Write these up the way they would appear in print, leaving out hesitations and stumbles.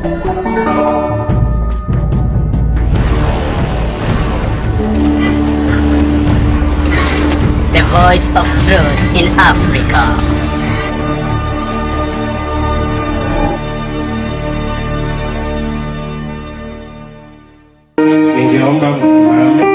The voice of truth in Africa. Ningeomba msimame.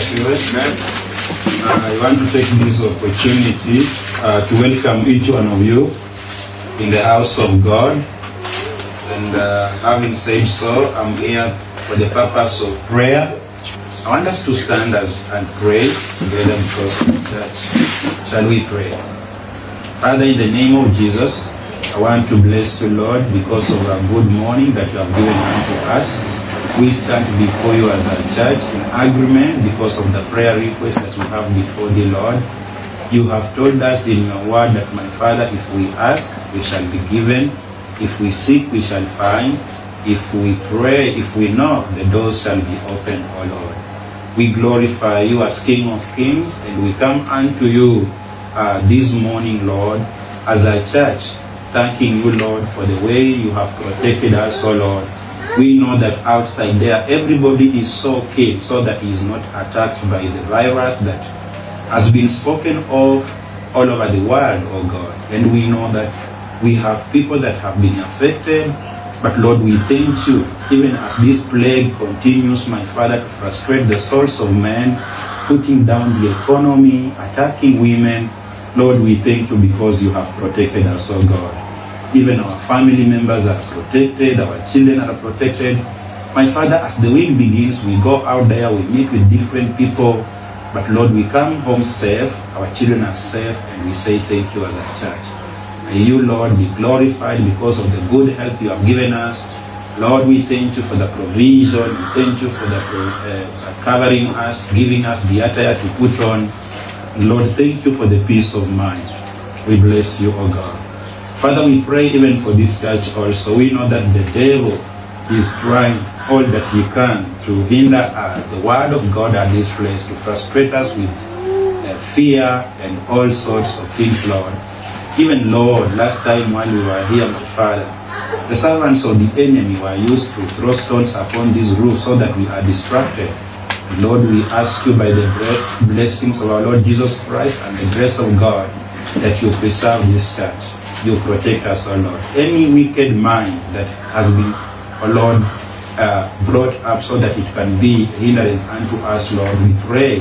asifiwe. I want to take this opportunity to welcome each one of you in the house of God. And having said so, I'm here for the purpose of prayer. I want us to stand and pray together because of the church. Shall we pray? Father, in the name of Jesus, I want to bless you, Lord, because of a good morning that you have given unto us. We stand before you as a church in agreement because of the prayer request that we have before the Lord. You have told us in your word that, my Father, if we ask, we shall be given. If we seek, we shall find. If we pray, if we knock, the doors shall be opened, O Lord. We glorify you as King of Kings, and we come unto you this morning, Lord, as a church, thanking you, Lord, for the way you have protected us, O Lord. We know that outside there, everybody is so keen so that he is not attacked by the virus that has been spoken of all over the world, O God. And we know that we have people that have been affected, but Lord, we thank you, even as this plague continues, my Father, to frustrate the souls of men, putting down the economy, attacking women. Lord, we thank you because you have protected us, O God. Even our family members are protected, our children are protected. My Father, as the week begins, we go out there, we meet with different people, but Lord, we come home safe, our children are safe, and we say thank you as a church. May you, Lord, be glorified because of the good health you have given us. Lord, we thank you for the provision. We thank you for the covering us, giving us the attire to put on. Lord, thank you for the peace of mind. We bless you, O God. Father, we pray even for this church also. We know that the devil is trying all that he can to hinder the word of God at this place, to frustrate us with fear and all sorts of things, Lord. Even, Lord, last time while we were here, my Father, the servants of the enemy were used to throw stones upon this roof so that we are distracted. Lord, we ask you by the blessings of our Lord Jesus Christ and the grace of God that you preserve this church. You protect us, O Lord. Any wicked mind that has been, O Lord, brought up so that it can be hindrance unto us, Lord, we pray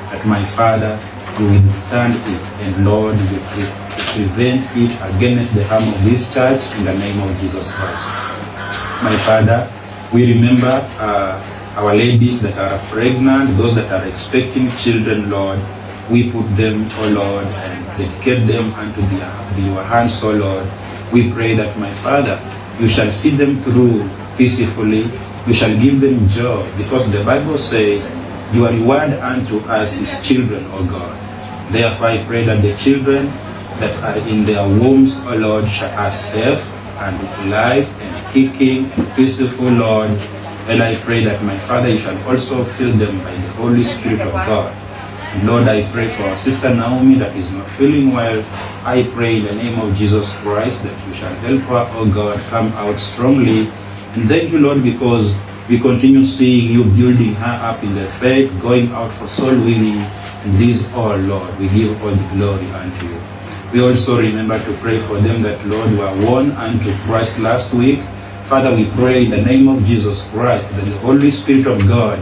that, my Father, you will withstand it, and Lord, you prevent it against the harm of this church in the name of Jesus Christ. My Father, we remember our ladies that are pregnant, those that are expecting children, Lord. We put them, O Lord, and dedicate them unto your hands, O Lord. We pray that, my Father, you shall see them through peacefully. You shall give them joy, because the Bible says, your reward unto us is children, O God. Therefore, I pray that the children that are in their wombs, O Lord, are safe and alive and kicking and peaceful, Lord. And I pray that, my Father, you shall also fill them by the Holy Spirit of God. Lord, I pray for our sister Naomi that is not feeling well. I pray in the name of Jesus Christ that you shall help her, oh God, come out strongly. And thank you, Lord, because we continue seeing you building her up in the faith, going out for soul winning. And this all, Lord, we give all the glory unto you. We also remember to pray for them that, Lord, were won unto Christ last week. Father, we pray in the name of Jesus Christ that the Holy Spirit of God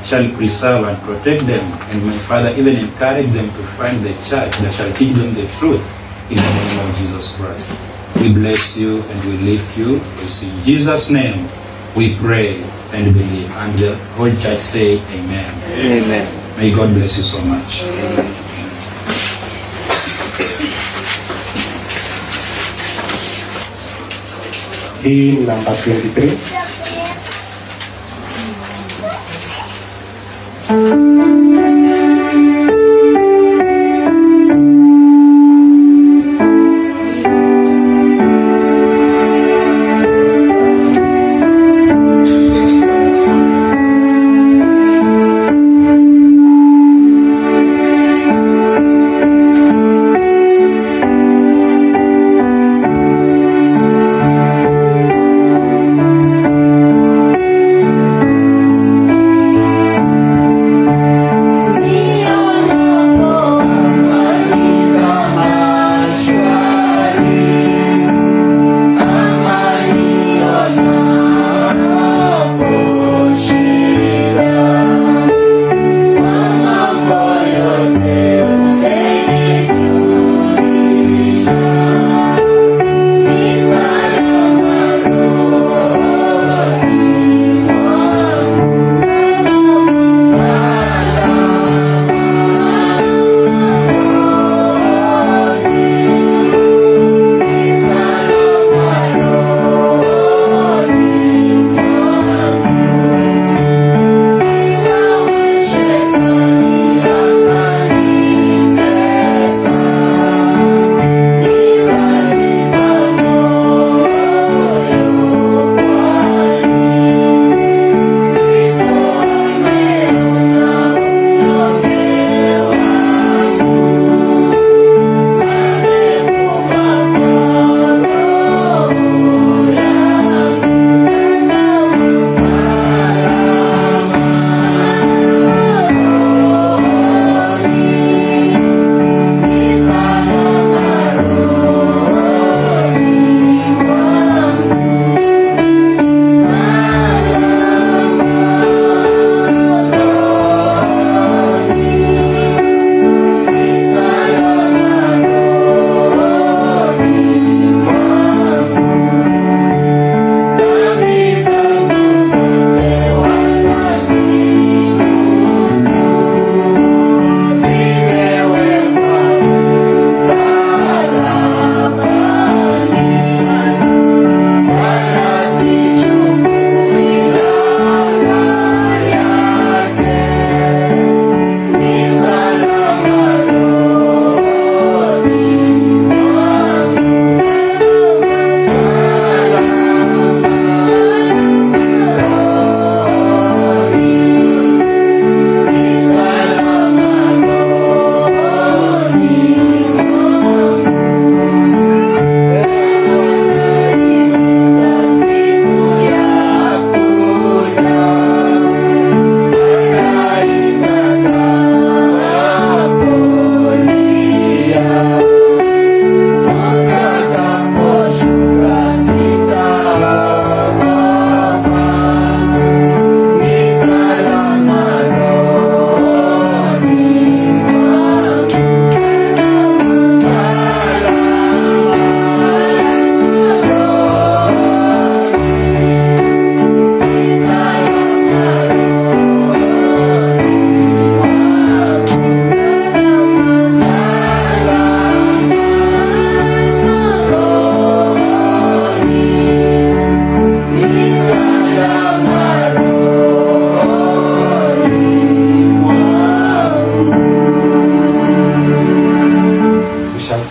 shall preserve and protect them, and my Father, even encourage them to find the church that shall teach them the truth in the name of Jesus Christ. We bless you and we lift you. It's in Jesus' name we pray and believe. And the whole church say amen. Amen. May God bless you so much. Amen. Hymn number 23.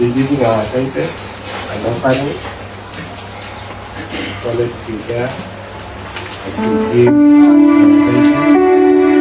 be giving our tithes and offerings. So let's prepare as we give our tithes and offerings.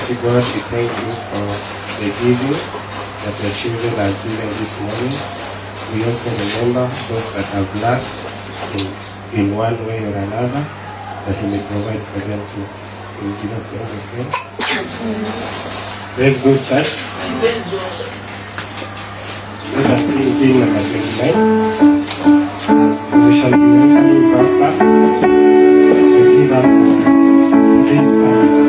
Almighty God, we thank you for the giving that your children are given this morning. We also remember those that have lacked in one way or another, that we may provide for them too. In Jesus' name we pray. Praise God, church. Let us sing hymn number 29. We shall be welcoming Pastor to give us this song.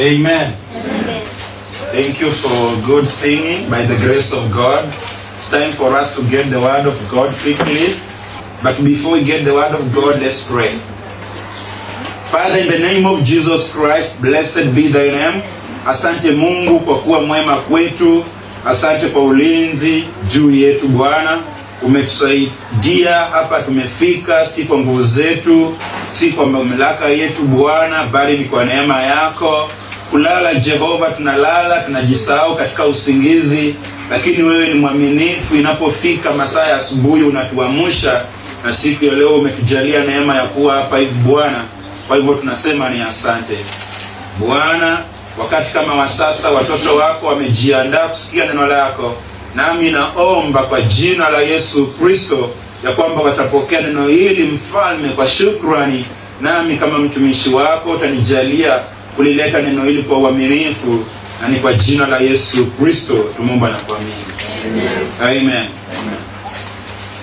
Amen. Amen. Thank you for good singing by the grace of God. It's time for us to get the word of God quickly. But before we get the word of God, let's pray. Father, in the name of Jesus Christ, blessed be thy name. Asante Mungu kwa kuwa mwema kwetu. Asante kwa ulinzi juu yetu Bwana. Umetusaidia hapa tumefika, si kwa nguvu zetu, si kwa mamlaka yetu Bwana, bali ni kwa neema yako. Kulala Jehova, tunalala tunajisahau katika usingizi, lakini wewe ni mwaminifu. Inapofika masaa ya asubuhi unatuamsha, na siku ya leo umetujalia neema ya kuwa hapa hivi Bwana. Kwa hivyo tunasema ni asante Bwana. Wakati kama wa sasa watoto wako wamejiandaa kusikia neno lako, nami naomba kwa jina la Yesu Kristo ya kwamba watapokea neno hili Mfalme kwa shukrani, nami kama mtumishi wako utanijalia kulileta neno hili kwa uaminifu, na ni kwa jina la Yesu Kristo tumeomba na kuamini. Amen.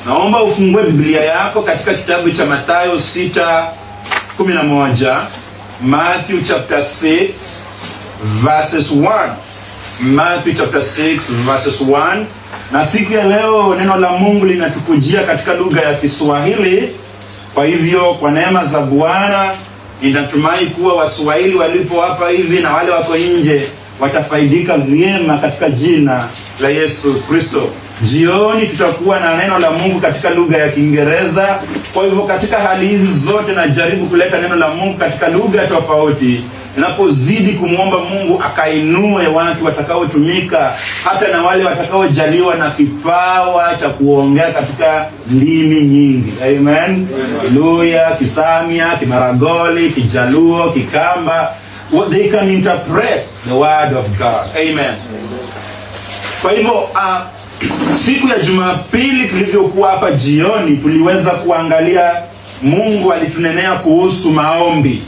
Naomba ufungue Biblia yako katika kitabu cha Mathayo 6:11. Matthew chapter 6 verses 1. Matthew chapter 6 verses 1. Na siku ya leo neno la Mungu linatukujia katika lugha ya Kiswahili. Kwa hivyo kwa neema za Bwana ninatumai kuwa Waswahili walipo hapa hivi na wale wako nje watafaidika vyema katika jina la Yesu Kristo. Jioni tutakuwa na neno la Mungu katika lugha ya Kiingereza. Kwa hivyo katika hali hizi zote najaribu kuleta neno la Mungu katika lugha tofauti, ninapozidi kumwomba Mungu akainue watu watakaotumika, hata na wale watakaojaliwa na kipawa cha kuongea katika ndimi nyingi. Amen. Haleluya. Kisamia, Kimaragoli, Kijaluo, Kikamba, they can interpret the word of God. Amen. Kwa hivyo siku ya Jumapili tulivyokuwa hapa jioni, tuliweza kuangalia Mungu alitunenea kuhusu maombi.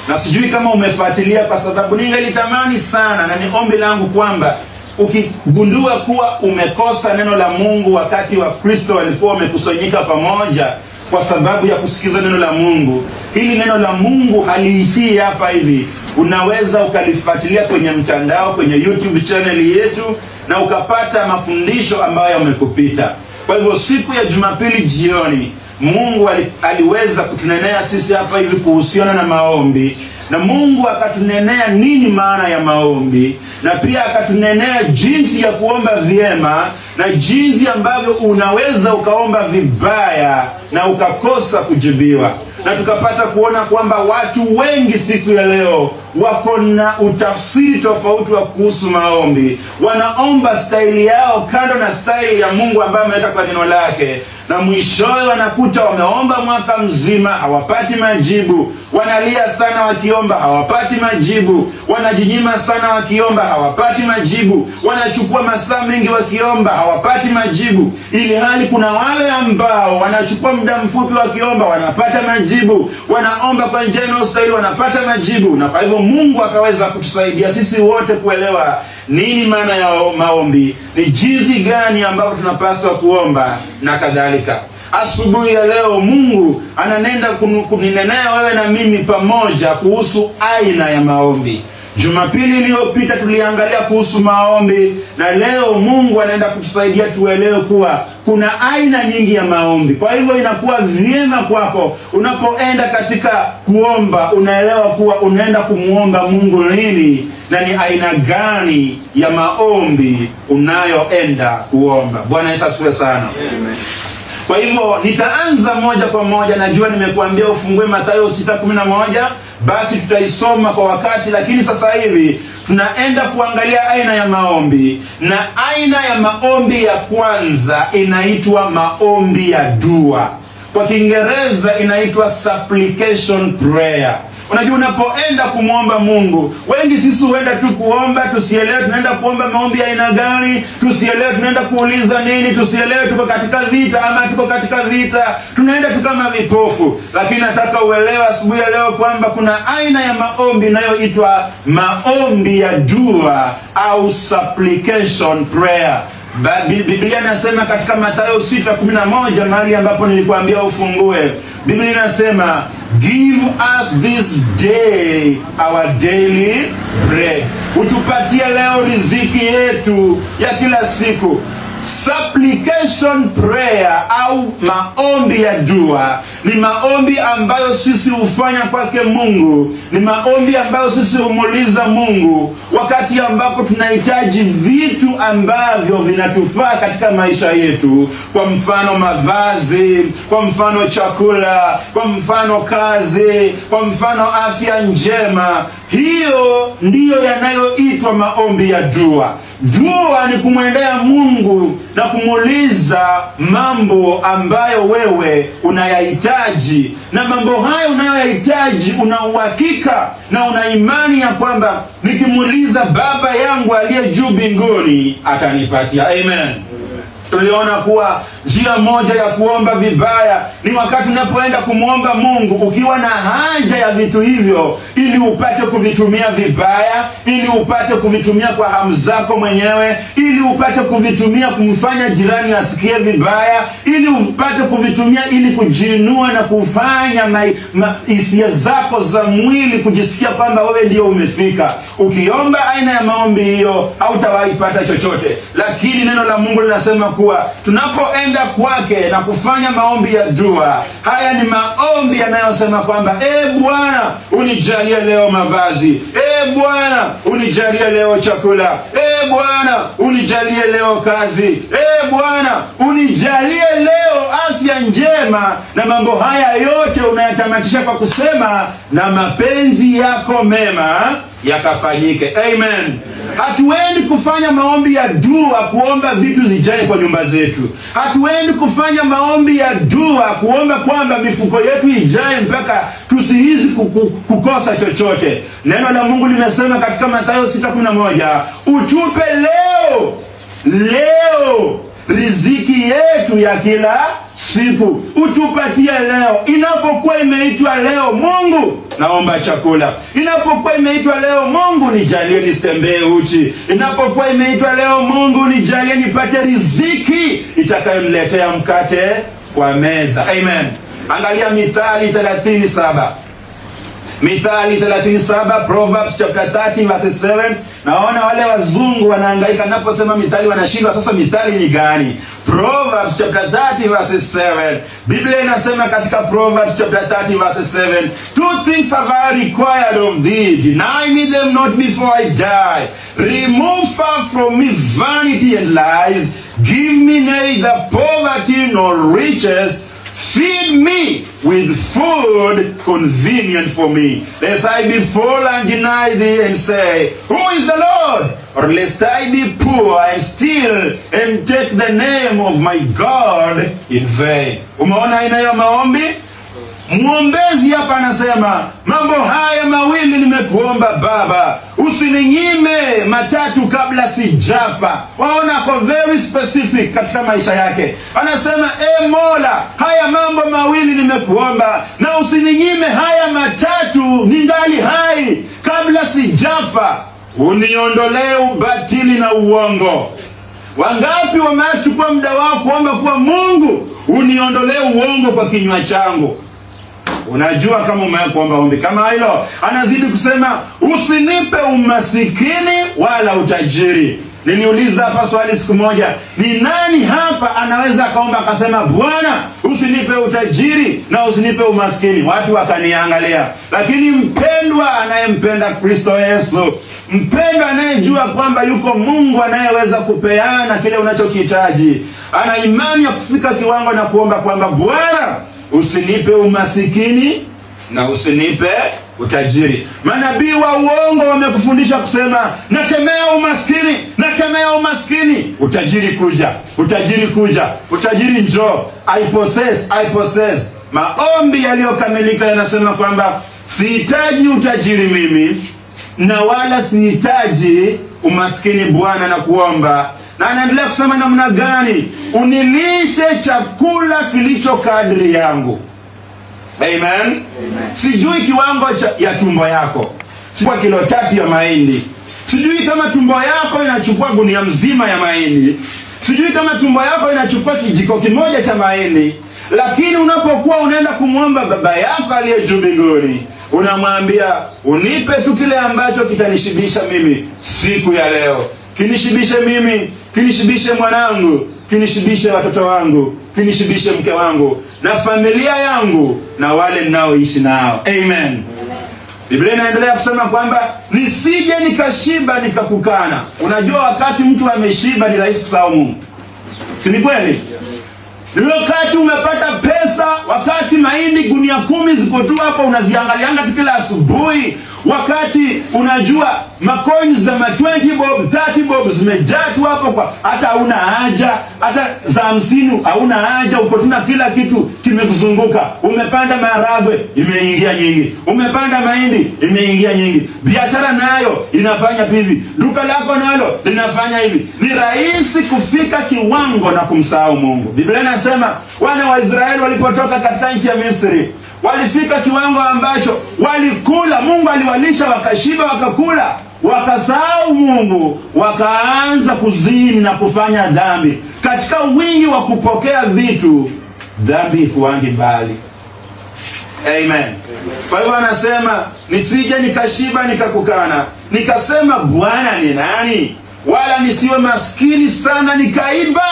Na sijui kama umefuatilia, kwa sababu ningelitamani sana, na ni ombi langu kwamba ukigundua kuwa umekosa neno la Mungu wakati wa Kristo walikuwa wamekusanyika pamoja kwa sababu ya kusikiza neno la Mungu, hili neno la Mungu haliishii hapa hivi. Unaweza ukalifuatilia kwenye mtandao, kwenye YouTube channel yetu, na ukapata mafundisho ambayo yamekupita. Kwa hivyo siku ya Jumapili jioni Mungu aliweza kutunenea sisi hapa hivi kuhusiana na maombi, na Mungu akatunenea nini maana ya maombi, na pia akatunenea jinsi ya kuomba vyema na jinsi ambavyo unaweza ukaomba vibaya na ukakosa kujibiwa. Na tukapata kuona kwamba watu wengi siku ya leo wako na utafsiri tofauti wa kuhusu maombi. Wanaomba staili yao kando na staili ya Mungu ambaye ameweka kwa neno lake, na mwishowe wanakuta wameomba mwaka mzima hawapati majibu. Wanalia sana wakiomba hawapati majibu. Wanajinyima sana wakiomba hawapati majibu. Wanachukua masaa mengi wakiomba hawapati majibu. Ili hali kuna wale ambao wanachukua muda mfupi wakiomba wanapata majibu. Wanaomba kwa njia inayostahili wanapata majibu. Na kwa hivyo Mungu akaweza kutusaidia sisi wote kuelewa nini maana ya maombi, ni jinsi gani ambavyo tunapaswa kuomba na kadhalika. Asubuhi ya leo Mungu ananenda kuninenea wewe na mimi pamoja kuhusu aina ya maombi. Jumapili iliyopita tuliangalia kuhusu maombi, na leo Mungu anaenda kutusaidia tuelewe kuwa kuna aina nyingi ya maombi. Kwa hivyo inakuwa vyema kwako unapoenda katika kuomba, unaelewa kuwa unaenda kumuomba Mungu nini na ni aina gani ya maombi unayoenda kuomba. Bwana Yesu asifiwe sana. Amen. Kwa hivyo nitaanza moja kwa moja. Najua nimekuambia ufungue Mathayo 6:11, basi tutaisoma kwa wakati, lakini sasa hivi tunaenda kuangalia aina ya maombi. Na aina ya maombi ya kwanza inaitwa maombi ya dua. Kwa Kiingereza inaitwa supplication prayer. Unajua, unapoenda kumwomba Mungu, wengi sisi huenda tu kuomba, tusielewe tunaenda kuomba maombi ya aina gani, tusielewe tunaenda kuuliza nini, tusielewe tuko katika vita ama tuko katika vita, tunaenda tu kama vipofu. Lakini nataka uelewe asubuhi ya leo kwamba kuna aina ya maombi inayoitwa maombi ya dua au supplication prayer. Biblia inasema katika Mathayo 6:11, mahali ambapo nilikuambia ufungue, Biblia inasema give us this day our daily bread. Utupatie leo riziki yetu ya kila siku. Supplication prayer au maombi ya dua ni maombi ambayo sisi hufanya kwake Mungu. Ni maombi ambayo sisi humuuliza Mungu wakati ambapo tunahitaji vitu ambavyo vinatufaa katika maisha yetu. Kwa mfano mavazi, kwa mfano chakula, kwa mfano kazi, kwa mfano afya njema. Hiyo ndiyo yanayoitwa maombi ya dua. Dua ni kumwendea Mungu na kumuuliza mambo ambayo wewe unayahitaji, na mambo hayo unayoyahitaji una uhakika na una imani ya kwamba nikimuuliza Baba yangu aliye juu mbinguni atanipatia. Amen. Tuliona kuwa njia moja ya kuomba vibaya ni wakati unapoenda kumwomba Mungu ukiwa na haja ya vitu hivyo, ili upate kuvitumia vibaya, ili upate kuvitumia kwa hamu zako mwenyewe, ili upate kuvitumia kumfanya jirani asikie vibaya, ili upate kuvitumia ili kujiinua na kufanya hisia zako za mwili kujisikia kwamba wewe ndio umefika. Ukiomba aina ya maombi hiyo hautawahi pata chochote. Lakini neno la Mungu linasema kuwa tunapoenda kwake na kufanya maombi ya dua, haya ni maombi yanayosema kwamba Bwana unijalie leo mavazi, Bwana unijalie leo chakula, Bwana unijalie leo kazi, Bwana unijalie leo afya njema. Na mambo haya yote unayatamatisha kwa kusema na mapenzi yako mema yakafanyike. Amen. Hatuendi kufanya maombi ya dua kuomba vitu zijae kwa nyumba zetu. Hatuendi kufanya maombi ya dua kuomba kwamba mifuko yetu ijae mpaka tusihizi kukosa chochote. Neno la Mungu limesema katika Mathayo 6:11, utupe leo riziki yetu ya kila siku. Utupatie leo. Inapokuwa imeitwa leo, Mungu naomba chakula. Inapokuwa imeitwa leo, Mungu nijalie nisitembee uchi. Inapokuwa imeitwa leo, Mungu nijalie nipate riziki itakayoniletea mkate kwa meza. Amen. Angalia Mithali 37. Mithali 37, Proverbs chapter 30 verse 7. Naona wale wazungu wanahangaika naposema Mithali, wanashindwa sasa Mithali ni gani? Proverbs chapter 30 verse 7. Biblia inasema katika Proverbs chapter 30 verse 7, two things have I required of thee, deny me them not before I die. Remove far from me vanity and lies. Give me neither poverty nor riches. Feed me with food convenient for me, lest I be full and deny thee and say, who is the Lord? Or lest I be poor and steal and take the name of my God in vain. Umeona aina ya maombi? Mwombezi hapa anasema mambo haya mawili nimekuomba Baba, usininyime matatu kabla sijafa. Waona kwa very specific katika maisha yake. Anasema Mola, haya mambo mawili nimekuomba na usininyime haya matatu ningali hai kabla sijafa. Uniondolee ubatili na uongo. Wangapi wamechukua muda wao kuomba kuwa Mungu uniondolee uongo kwa kinywa changu? Unajua kama umekuomba ombi kama hilo, anazidi kusema usinipe umasikini wala utajiri. Niliuliza hapa swali siku moja, ni nani hapa anaweza kaomba akasema Bwana usinipe utajiri na usinipe umaskini? Watu wakaniangalia. Lakini mpendwa anayempenda Kristo Yesu, mpendwa anayejua kwamba yuko Mungu anayeweza kupeana kile unachokihitaji, ana imani ya kufika kiwango na kuomba kwamba Bwana usinipe umasikini na usinipe utajiri. Manabii wa uongo wamekufundisha kusema nakemea umaskini, nakemea umaskini. Utajiri kuja, utajiri kuja, utajiri njoo. I possess. Maombi yaliyokamilika yanasema kwamba sihitaji utajiri mimi na wala sihitaji umaskini Bwana, na kuomba. Na anaendelea kusema namna gani? Unilishe chakula kilicho kadri yangu. Amen. Sijui kiwango ya tumbo yako. Sijui kilo 3 ya mahindi. Sijui kama tumbo yako inachukua gunia mzima ya mahindi. Sijui kama tumbo yako inachukua kijiko kimoja cha mahindi. Lakini unapokuwa unaenda kumwomba Baba yako aliye juu mbinguni, unamwambia unipe tu kile ambacho kitanishibisha mimi siku ya leo. Kinishibishe mimi kinishibishe mwanangu, kinishibishe watoto wangu, kinishibishe mke wangu na familia yangu na wale ninaoishi nao. Amen. Biblia inaendelea kusema kwamba nisije nikashiba nikakukana. Unajua wakati mtu ameshiba ni rahisi kusahau Mungu. Si ni kweli? Ni wakati umepata pesa, wakati mahindi gunia 10 ziko tu hapo unaziangalianga kila asubuhi, wakati unajua macoins za 20 bob, 30 bob zimejaa tu hapo kwa hata hauna haja, hata za 50 hauna haja, uko tuna kila kitu kimekuzunguka. Umepanda maharagwe, imeingia nyingi. Umepanda mahindi, imeingia nyingi. Biashara nayo inafanya hivi. Duka lako nalo linafanya hivi. Ni rahisi kufika kiwango na kumsahau Mungu. Biblia inasema wana wa Israeli walipotoka katika nchi ya Misri, walifika kiwango ambacho walikula, Mungu aliwalisha wakashiba, wakakula, wakasahau Mungu, wakaanza kuzini na kufanya dhambi. Katika wingi wa kupokea vitu, dhambi huangi mbali. Amen. Kwa hivyo anasema nisije nikashiba nikakukana, nikasema Bwana ni nani, wala nisiwe maskini sana nikaiba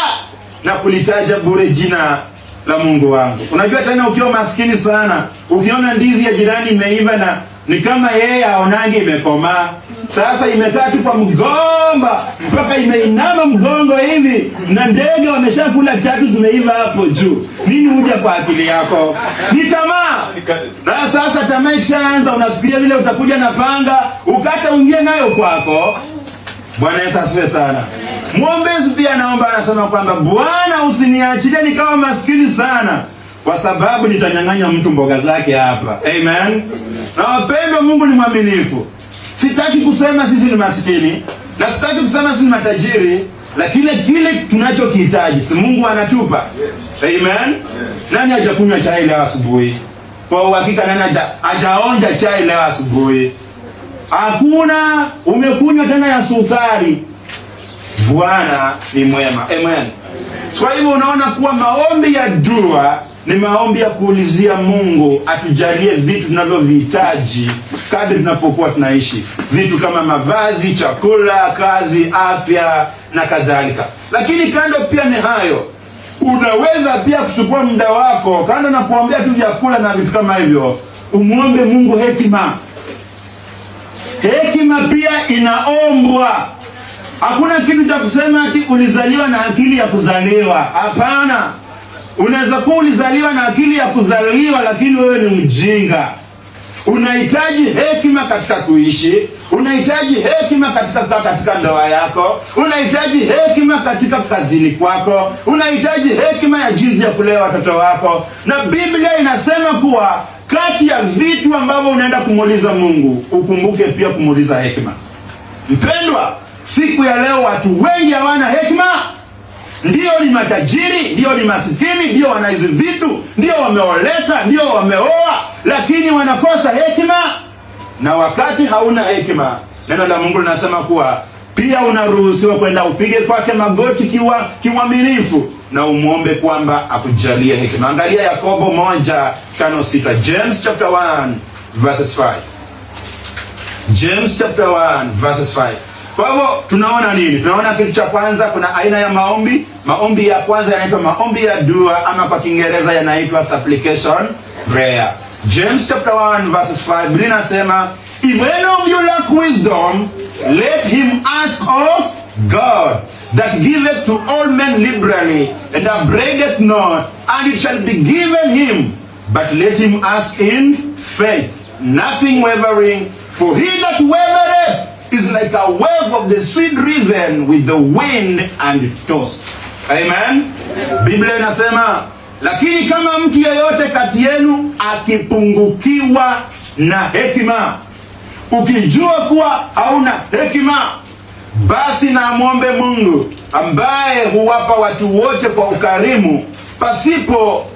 na kulitaja bure jina la Mungu wangu. Unajua tena ukiwa maskini sana, ukiona ndizi ya jirani imeiva na ni kama yeye aonange imekomaa. Sasa imekaa tu kwa mgomba mpaka imeinama mgongo hivi na ndege wameshakula 3 zimeiva hapo juu. Nini huja kwa akili yako? Ni tamaa. Na sasa tamaa ikishaanza unafikiria vile utakuja na panga ukata uingie nayo kwako. Bwana Yesu asifiwe sana. Mwombezi pia naomba, anasema kwamba Bwana usiniachilie nikawa maskini sana, kwa sababu nitanyang'anya mtu mboga zake hapa. Amen. Na wapendwa, Mungu ni mwaminifu. Sitaki kusema sisi ni maskini na sitaki kusema sisi ni matajiri, lakini kile tunachokihitaji si Mungu anatupa. Amen. Nani hajakunywa chai leo asubuhi? Kwa uhakika nani hajaonja chai leo asubuhi? Hakuna. Umekunywa tena ya sukari. Bwana ni mwema. Amen. Kwa hivyo unaona kuwa maombi ya dua ni maombi ya kuulizia Mungu atujalie vitu tunavyovihitaji kadri tunapokuwa tunaishi. Vitu kama mavazi, chakula, kazi, afya na kadhalika. Lakini kando pia ni hayo, unaweza pia kuchukua muda wako kando na kuombea tu vyakula na vitu kama hivyo, umuombe Mungu hekima. Hekima pia inaombwa. Hakuna kitu cha kusema ati ulizaliwa na akili ya kuzaliwa. Hapana. Unaweza kuwa ulizaliwa na akili ya kuzaliwa lakini wewe ni mjinga. Unahitaji hekima katika kuishi, unahitaji hekima katika ndoa yako, unahitaji hekima katika kazini kwako, unahitaji hekima ya jinsi ya kulea watoto wako. Na Biblia inasema kuwa kati ya vitu ambavyo unaenda kumuuliza Mungu, ukumbuke pia kumuuliza hekima. Mpendwa, siku ya leo watu wengi hawana hekima. Ndio ni matajiri, ndio ni masikini, ndio wana hizi vitu, ndio wameoleka, ndio wameoa, lakini wanakosa hekima. Na wakati hauna hekima, neno la Mungu linasema kuwa pia unaruhusiwa kwenda upige kwake magoti kiuaminifu na umuombe kwamba akujalie hekima. Angalia Yakobo 1:5-6. James chapter 1 verses 5. James chapter 1 verses 5. Kwa hivyo tunaona nini? Tunaona kitu cha kwanza, kuna aina ya maombi. Maombi ya kwanza yanaitwa maombi ya dua, ama kwa Kiingereza yanaitwa supplication prayer. James chapter 1 verses 5, Biblia inasema, if any of you lack wisdom, let him ask of God, that giveth to all men liberally, and upbraideth not, and it shall be given him. But let him ask in faith, nothing wavering, for he that wavereth is like a wave of the sea driven with the wind and tossed. Amen. Biblia inasema, lakini kama mtu yeyote kati yenu akipungukiwa na hekima, ukijua kuwa hauna hekima, basi na muombe Mungu ambaye huwapa watu wote kwa ukarimu pasipo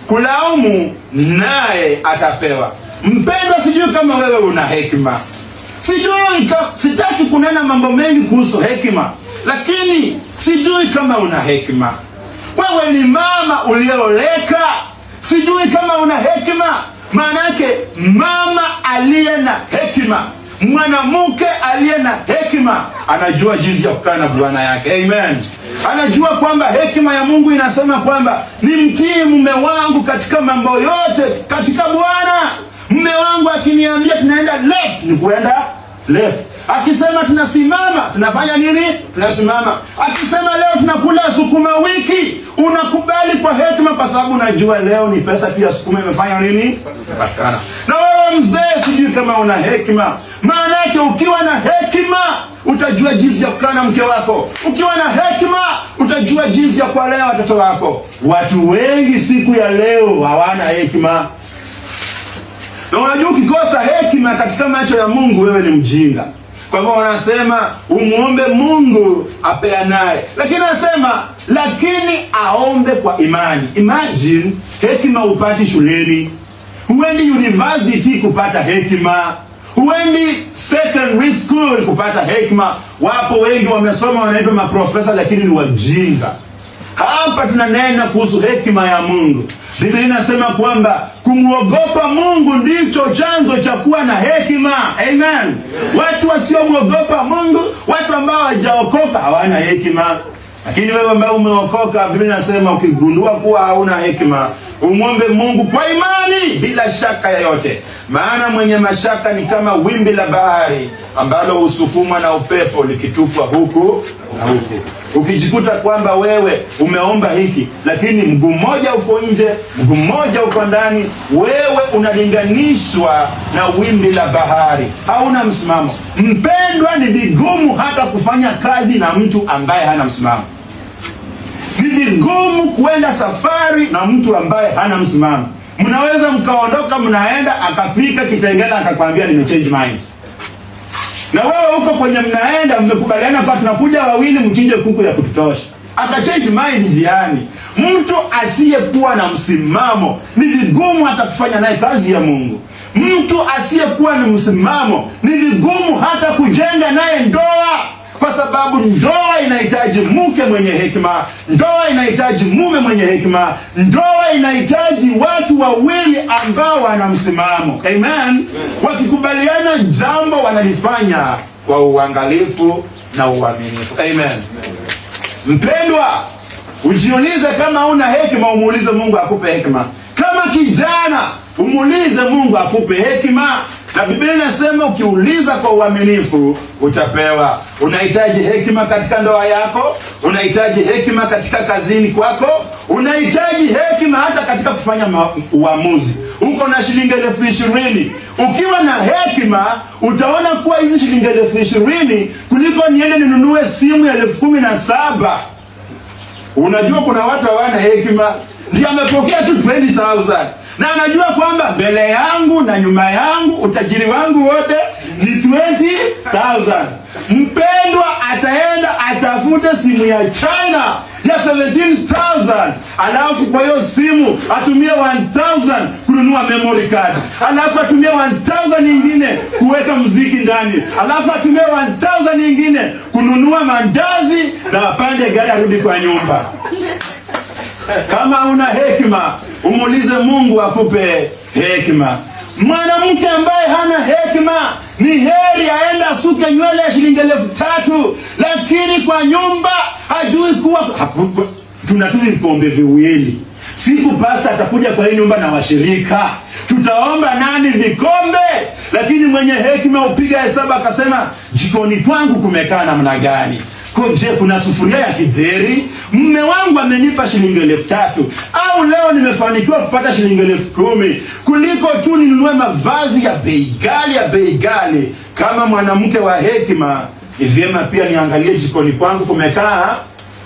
kulaumu, naye atapewa. Mpendwa, sijui kama wewe una hekima. Sitaki kunena mambo mengi kuhusu hekima, lakini sijui kama una hekima. Wewe ni mama ulioleka, sijui kama una hekima. Maana yake mama aliye na hekima Mwanamke aliye na hekima anajua jinsi ya kukaa na bwana yake. Amen. Anajua kwamba hekima ya Mungu inasema kwamba nimtii mume wangu katika mambo yote katika Bwana. Mume wangu akiniambia tunaenda left, ni kuenda left. Akisema tunasimama, tunafanya nini? Tunasimama. Akisema leo tunakula sukuma wiki, unakubali kwa hekima, kwa sababu unajua leo ni pesa pia sukuma imefanya nini? Patikana. Na wewe mzee, sijui kama una hekima. Maana yake ukiwa na hekima utajua jinsi ya kukaa na mke wako. Ukiwa na hekima utajua jinsi ya kuwalea watoto wako. Watu wengi siku ya leo hawana hekima. Na unajua ukikosa hekima katika macho ya Mungu, wewe ni mjinga. Kwa hivyo wanasema umuombe Mungu apeanaye, lakini anasema lakini aombe kwa imani. Imagine, hekima upati shuleni, huendi university kupata hekima, huendi secondary school kupata hekima. Wapo wengi wamesoma wanaitwa maprofesa, lakini ni wajinga. Hapa tunanena kuhusu hekima ya Mungu. Biblia inasema kwamba kumwogopa Mungu ndicho chanzo cha kuwa na hekima. Amen. Watu wasiomwogopa Mungu, watu ambao hawajaokoka, hawana hekima. Lakini wewe ambaye umeokoka, Biblia inasema ukigundua kuwa hauna hekima, umwombe Mungu kwa imani bila shaka yoyote. Maana mwenye mashaka ni kama wimbi la bahari ambalo husukumwa na upepo likitupwa huku na huku. Ukijikuta kwamba wewe umeomba hiki, lakini mguu mmoja uko nje, mguu mmoja uko ndani, wewe unalinganishwa na wimbi la bahari, hauna msimamo. Mpendwa, ni vigumu hata kufanya kazi na mtu ambaye hana msimamo. Ni vigumu kuenda safari na mtu ambaye hana msimamo. Mnaweza mkaondoka, mnaenda, akafika Kitengela akakwambia nimechange mind. Na wewe uko kwenye mnaenda, mmekubaliana kwa tunakuja wawili mchinje kuku ya kututosha, akachange mind njiani. Mtu asiyekuwa na msimamo ni vigumu hata kufanya naye kazi ya Mungu. Mtu asiyekuwa na msimamo ni vigumu hata kujenga naye ndoa, kwa sababu ndoa inahitaji mke mwenye hekima, ndoa inahitaji mume mwenye hekima, ndoa inahitaji watu wawili ambao wana msimamo. Amen. Wakikubaliana jambo wanalifanya kwa uangalifu na uaminifu. Amen. Mpendwa, ujiulize kama una hekima, umuulize Mungu akupe hekima. Kama kijana, umuulize Mungu akupe hekima. Na Biblia inasema ukiuliza kwa uaminifu utapewa. Unahitaji hekima katika ndoa yako, unahitaji hekima katika kazini kwako, unahitaji hekima hata katika kufanya uamuzi. Uko na shilingi 20,000, ukiwa na hekima utaona kuwa hizi shilingi 20,000 kuliko niende ninunue simu ya 17,000. Unajua kuna watu hawana hekima, ndiye amepokea tu 20,000. Na anajua kwamba mbele yangu na nyuma yangu utajiri wangu wote ni 20,000. Mpendwa ataenda atafute simu ya China ya 17,000, alafu kwa hiyo simu atumie 1,000 kununua memory card, alafu atumie 1,000 nyingine kuweka muziki ndani, alafu atumie 1,000 nyingine kununua mandazi na apande gari arudi kwa nyumba. Kama una hekima, umuulize Mungu akupe hekima. Mwanamke ambaye hana hekima ni heri aende asuke nywele ya shilingi 3,000, lakini kwa nyumba hajui kuwa tunatoa vikombe viwili. Siku pasta atakuja kwa hii nyumba na washirika, tutaomba nani vikombe, lakini mwenye hekima upiga hesabu akasema jikoni kwangu kumekaa namna gani? Je, kuna sufuria ya kidheri? Mume wangu amenipa shilingi 3,000, au leo nimefanikiwa kupata shilingi 10,000, kuliko tu ninunue mavazi ya bei ghali. Kama mwanamke wa hekima, ni vyema pia niangalie jikoni kwangu kumekaa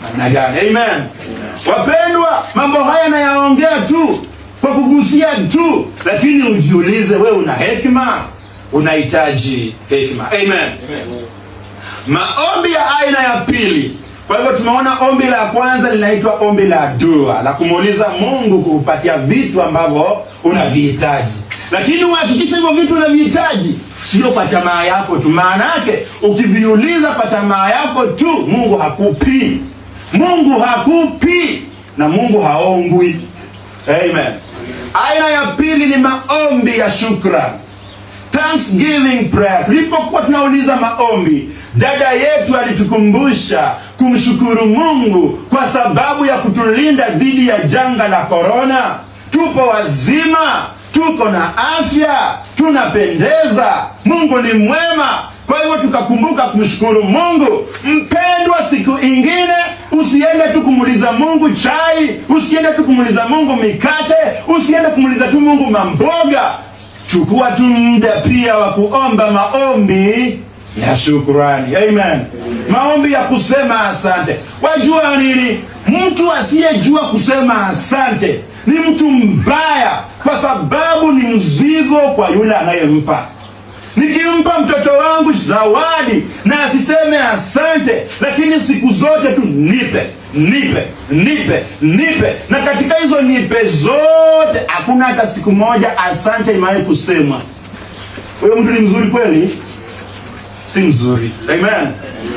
namna gani. Amen. Wapendwa, mambo haya nayaongea tu kwa kugusia tu, lakini ujiulize, wewe una hekima? Unahitaji hekima. Amen. Maombi ya aina ya pili. Kwa hivyo tumeona ombi la kwanza linaitwa ombi la dua, la kumuuliza Mungu kukupatia vitu ambavyo unavihitaji. Lakini uhakikisha hivyo vitu unavihitaji sio kwa tamaa yako tu. Maana yake ukiviuliza kwa tamaa yako tu, Mungu hakupi. Mungu hakupi na Mungu haongwi. Amen. Aina ya pili ni maombi ya shukrani. Thanksgiving prayer. Tulipokuwa tunauliza maombi, dada yetu alitukumbusha kumshukuru Mungu kwa sababu ya kutulinda dhidi ya janga la korona. Tupo wazima, tuko na afya, tunapendeza, Mungu ni mwema. Kwa hivyo tukakumbuka kumshukuru Mungu. Mpendwa, siku ingine usiende tu kumuliza Mungu chai, usiende tu kumuliza Mungu mikate, usiende kumuliza tu Mungu mamboga. Chukua tu muda pia wa kuomba maombi ya shukrani. Amen. Maombi ya kusema asante. Wajua nini? Mtu asiyejua kusema asante ni mtu mbaya, kwa sababu ni mzigo kwa yule anayempa. Nikimpa mtoto wangu zawadi na asiseme asante, lakini siku zote tu nipe, nipe, nipe, nipe, na katika hizo nipe zote hakuna hata siku moja asante imewahi kusema. Huyo mtu ni mzuri kweli? Si mzuri. Amen.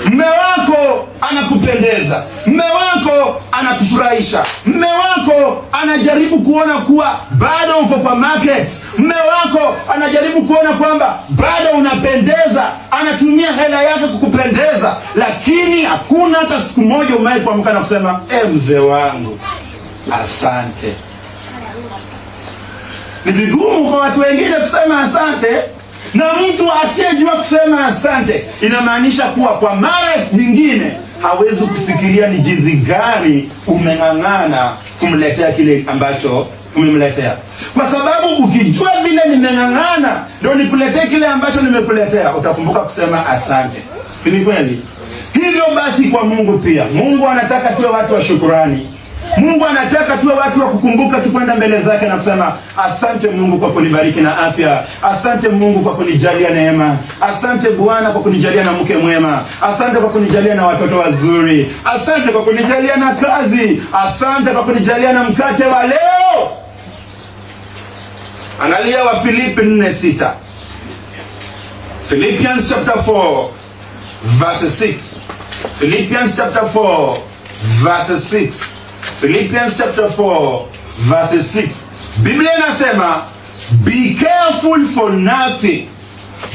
Mme wako anakupendeza, mme wako anakufurahisha, mme wako anajaribu kuona kuwa bado uko kwa market, mme wako anajaribu kuona kwamba bado unapendeza, anatumia hela yake kukupendeza, lakini hakuna hata siku moja umewahi kuamka na kusema mzee wangu asante. Ni vigumu kwa watu wengine kusema asante, na mtu asiyejua kusema asante inamaanisha kuwa kwa mara nyingine hawezi kufikiria ni jinsi gani umeng'ang'ana kumletea kile ambacho umemletea. Kwa sababu ukijua vile nimeng'ang'ana ndio nikuletee kile ambacho nimekuletea, utakumbuka kusema asante. Si ni kweli? Hivyo basi kwa Mungu pia, Mungu anataka tuwe watu wa shukrani. Mungu anataka tuwe watu wa kukumbuka tu kwenda mbele zake na kusema asante Mungu kwa kunibariki na afya, asante Mungu kwa kunijalia neema, asante Bwana kwa kunijalia na mke mwema, asante kwa kunijalia na watoto wazuri, asante kwa kunijalia na kazi, asante kwa kunijalia na mkate wa leo. Angalia wa Filipi 4:6. Philippians chapter 4 verse 6. Philippians chapter 4 verse 6. Philippians chapter 4 verse 6. Biblia inasema, be careful for nothing,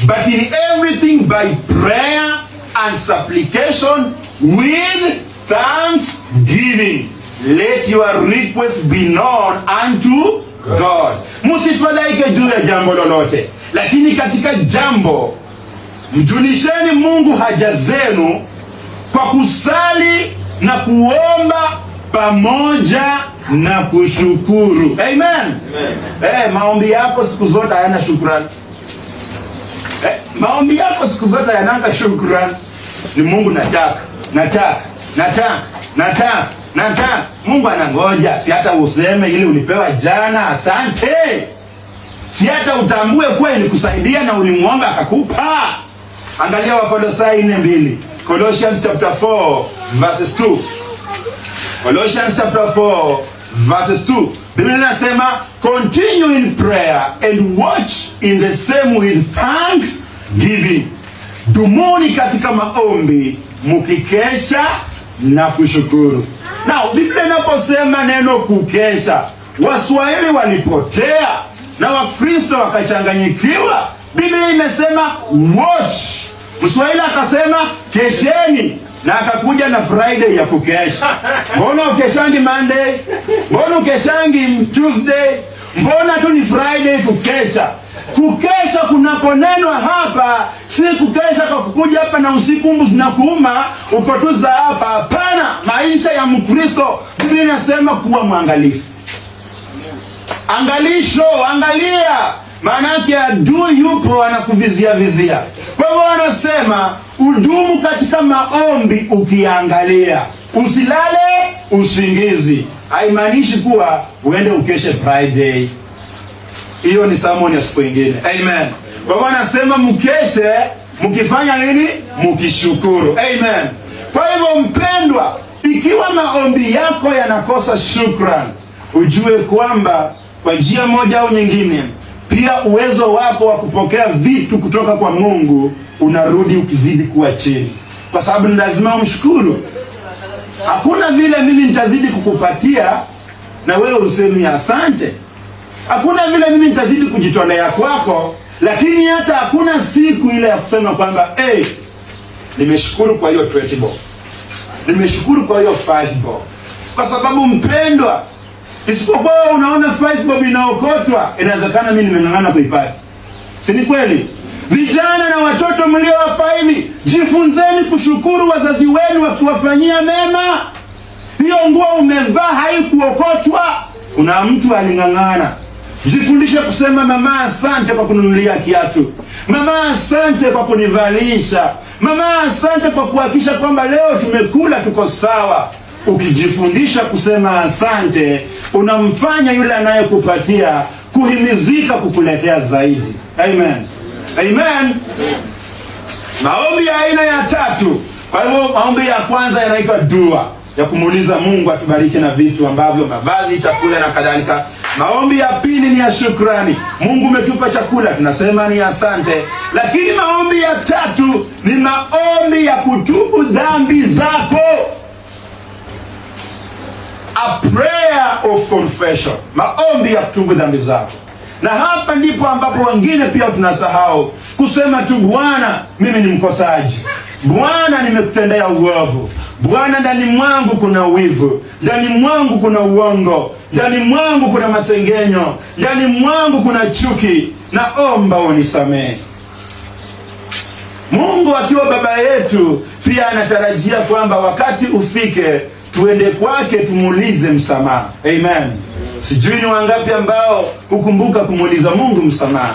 but in everything by prayer and supplication with thanksgiving let your requests be known unto God. Msifadhaike juu ya jambo lolote, lakini katika jambo mjulisheni Mungu haja zenu kwa kusali na kuomba pamoja na kushukuru. Amen. Maombi yako siku zote hayana shukrani. Maombi yako siku zote yananga shukrani. Ni Mungu nataka. Mungu anangoja. Si hata useme ile ulipewa jana asante. Si hata utambue kwa ilikusaidia na ulimwomba akakupa. Angalia Wakolosai 4:2. Colossians chapter 4 verses 2. Colossians chapter 4 verses 2. Biblia inasema, continue in prayer and watch in the same with thanksgiving. Dumuni katika maombi mukikesha na kushukuru. Now, Biblia inaposema neno kukesha, Waswahili walipotea na Wakristo wakachanganyikiwa. Biblia imesema watch. Mswahili akasema kesheni, na akakuja na Friday ya kukesha. Mbona ukeshangi Monday? Mbona ukeshangi Tuesday? Mbona tu ni Friday kukesha? Kukesha kunaponenwa hapa, si kukesha kwa kukuja hapa na usiku mbu zinakuuma uko tu za hapa. Hapana, maisha ya Mkristo Biblia inasema kuwa mwangalifu. Angalisho, angalia. Maanake adui yupo anakuvizia vizia. Kwa hivyo wanasema udumu katika maombi ukiangalia. Usilale usingizi. Haimaanishi kuwa uende ukeshe Friday. Hiyo ni sermon ya siku nyingine. Amen. Kwa hivyo wanasema mkeshe mkifanya nini? Mkishukuru. Amen. Kwa hivyo mpendwa, ikiwa maombi yako yanakosa shukrani, ujue kwamba kwa njia moja au nyingine pia uwezo wako wa kupokea vitu kutoka kwa Mungu unarudi ukizidi kuwa chini. Kwa sababu ni lazima umshukuru. Hakuna vile mimi nitazidi kukupatia na wewe usemi asante. Hakuna vile mimi nitazidi kujitolea kwako lakini hata hakuna siku ile ya kusema kwamba nimeshukuru kwa hiyo 20 bob, nimeshukuru kwa hiyo 5 bob. Kwa sababu mpendwa, isipokuwa unaona 5 bob inaokotwa, inawezekana mimi nimeng'ang'ana kuipata. Si ni kweli? Vijana na watoto mlio hapa hivi, jifunzeni kushukuru wazazi wenu wakiwafanyia mema. Hiyo nguo umevaa haikuokotwa, kuna mtu aling'ang'ana. Jifundishe kusema mama asante kwa kununulia kiatu, mama asante kwa kunivalisha, mama asante kwa kuhakikisha kwamba leo tumekula tuko sawa. Ukijifundisha kusema asante, unamfanya yule anayekupatia kuhimizika kukuletea zaidi. Amen. Amen. Maombi ya aina ya tatu. Kwa hivyo maombi ya kwanza yanaitwa dua, ya kumuuliza Mungu atubariki na vitu ambavyo mavazi, chakula na kadhalika. Maombi ya pili ni ya shukrani. Mungu umetupa chakula, tunasema ni asante. Lakini maombi ya tatu ni maombi ya kutubu dhambi zako. A prayer of confession. Maombi ya kutubu dhambi zako. Na hapa ndipo ambapo wengine pia tunasahau kusema tu, Bwana mimi ni mkosaji, Bwana nimekutendea uovu, Bwana ndani mwangu kuna wivu, ndani mwangu kuna uongo, ndani mwangu kuna masengenyo, ndani mwangu kuna chuki, naomba unisamehe. Mungu akiwa baba yetu pia anatarajia kwamba wakati ufike tuende kwake tumuulize msamaha. Amen. Sijui ni wangapi ambao hukumbuka kumuuliza Mungu msamaha.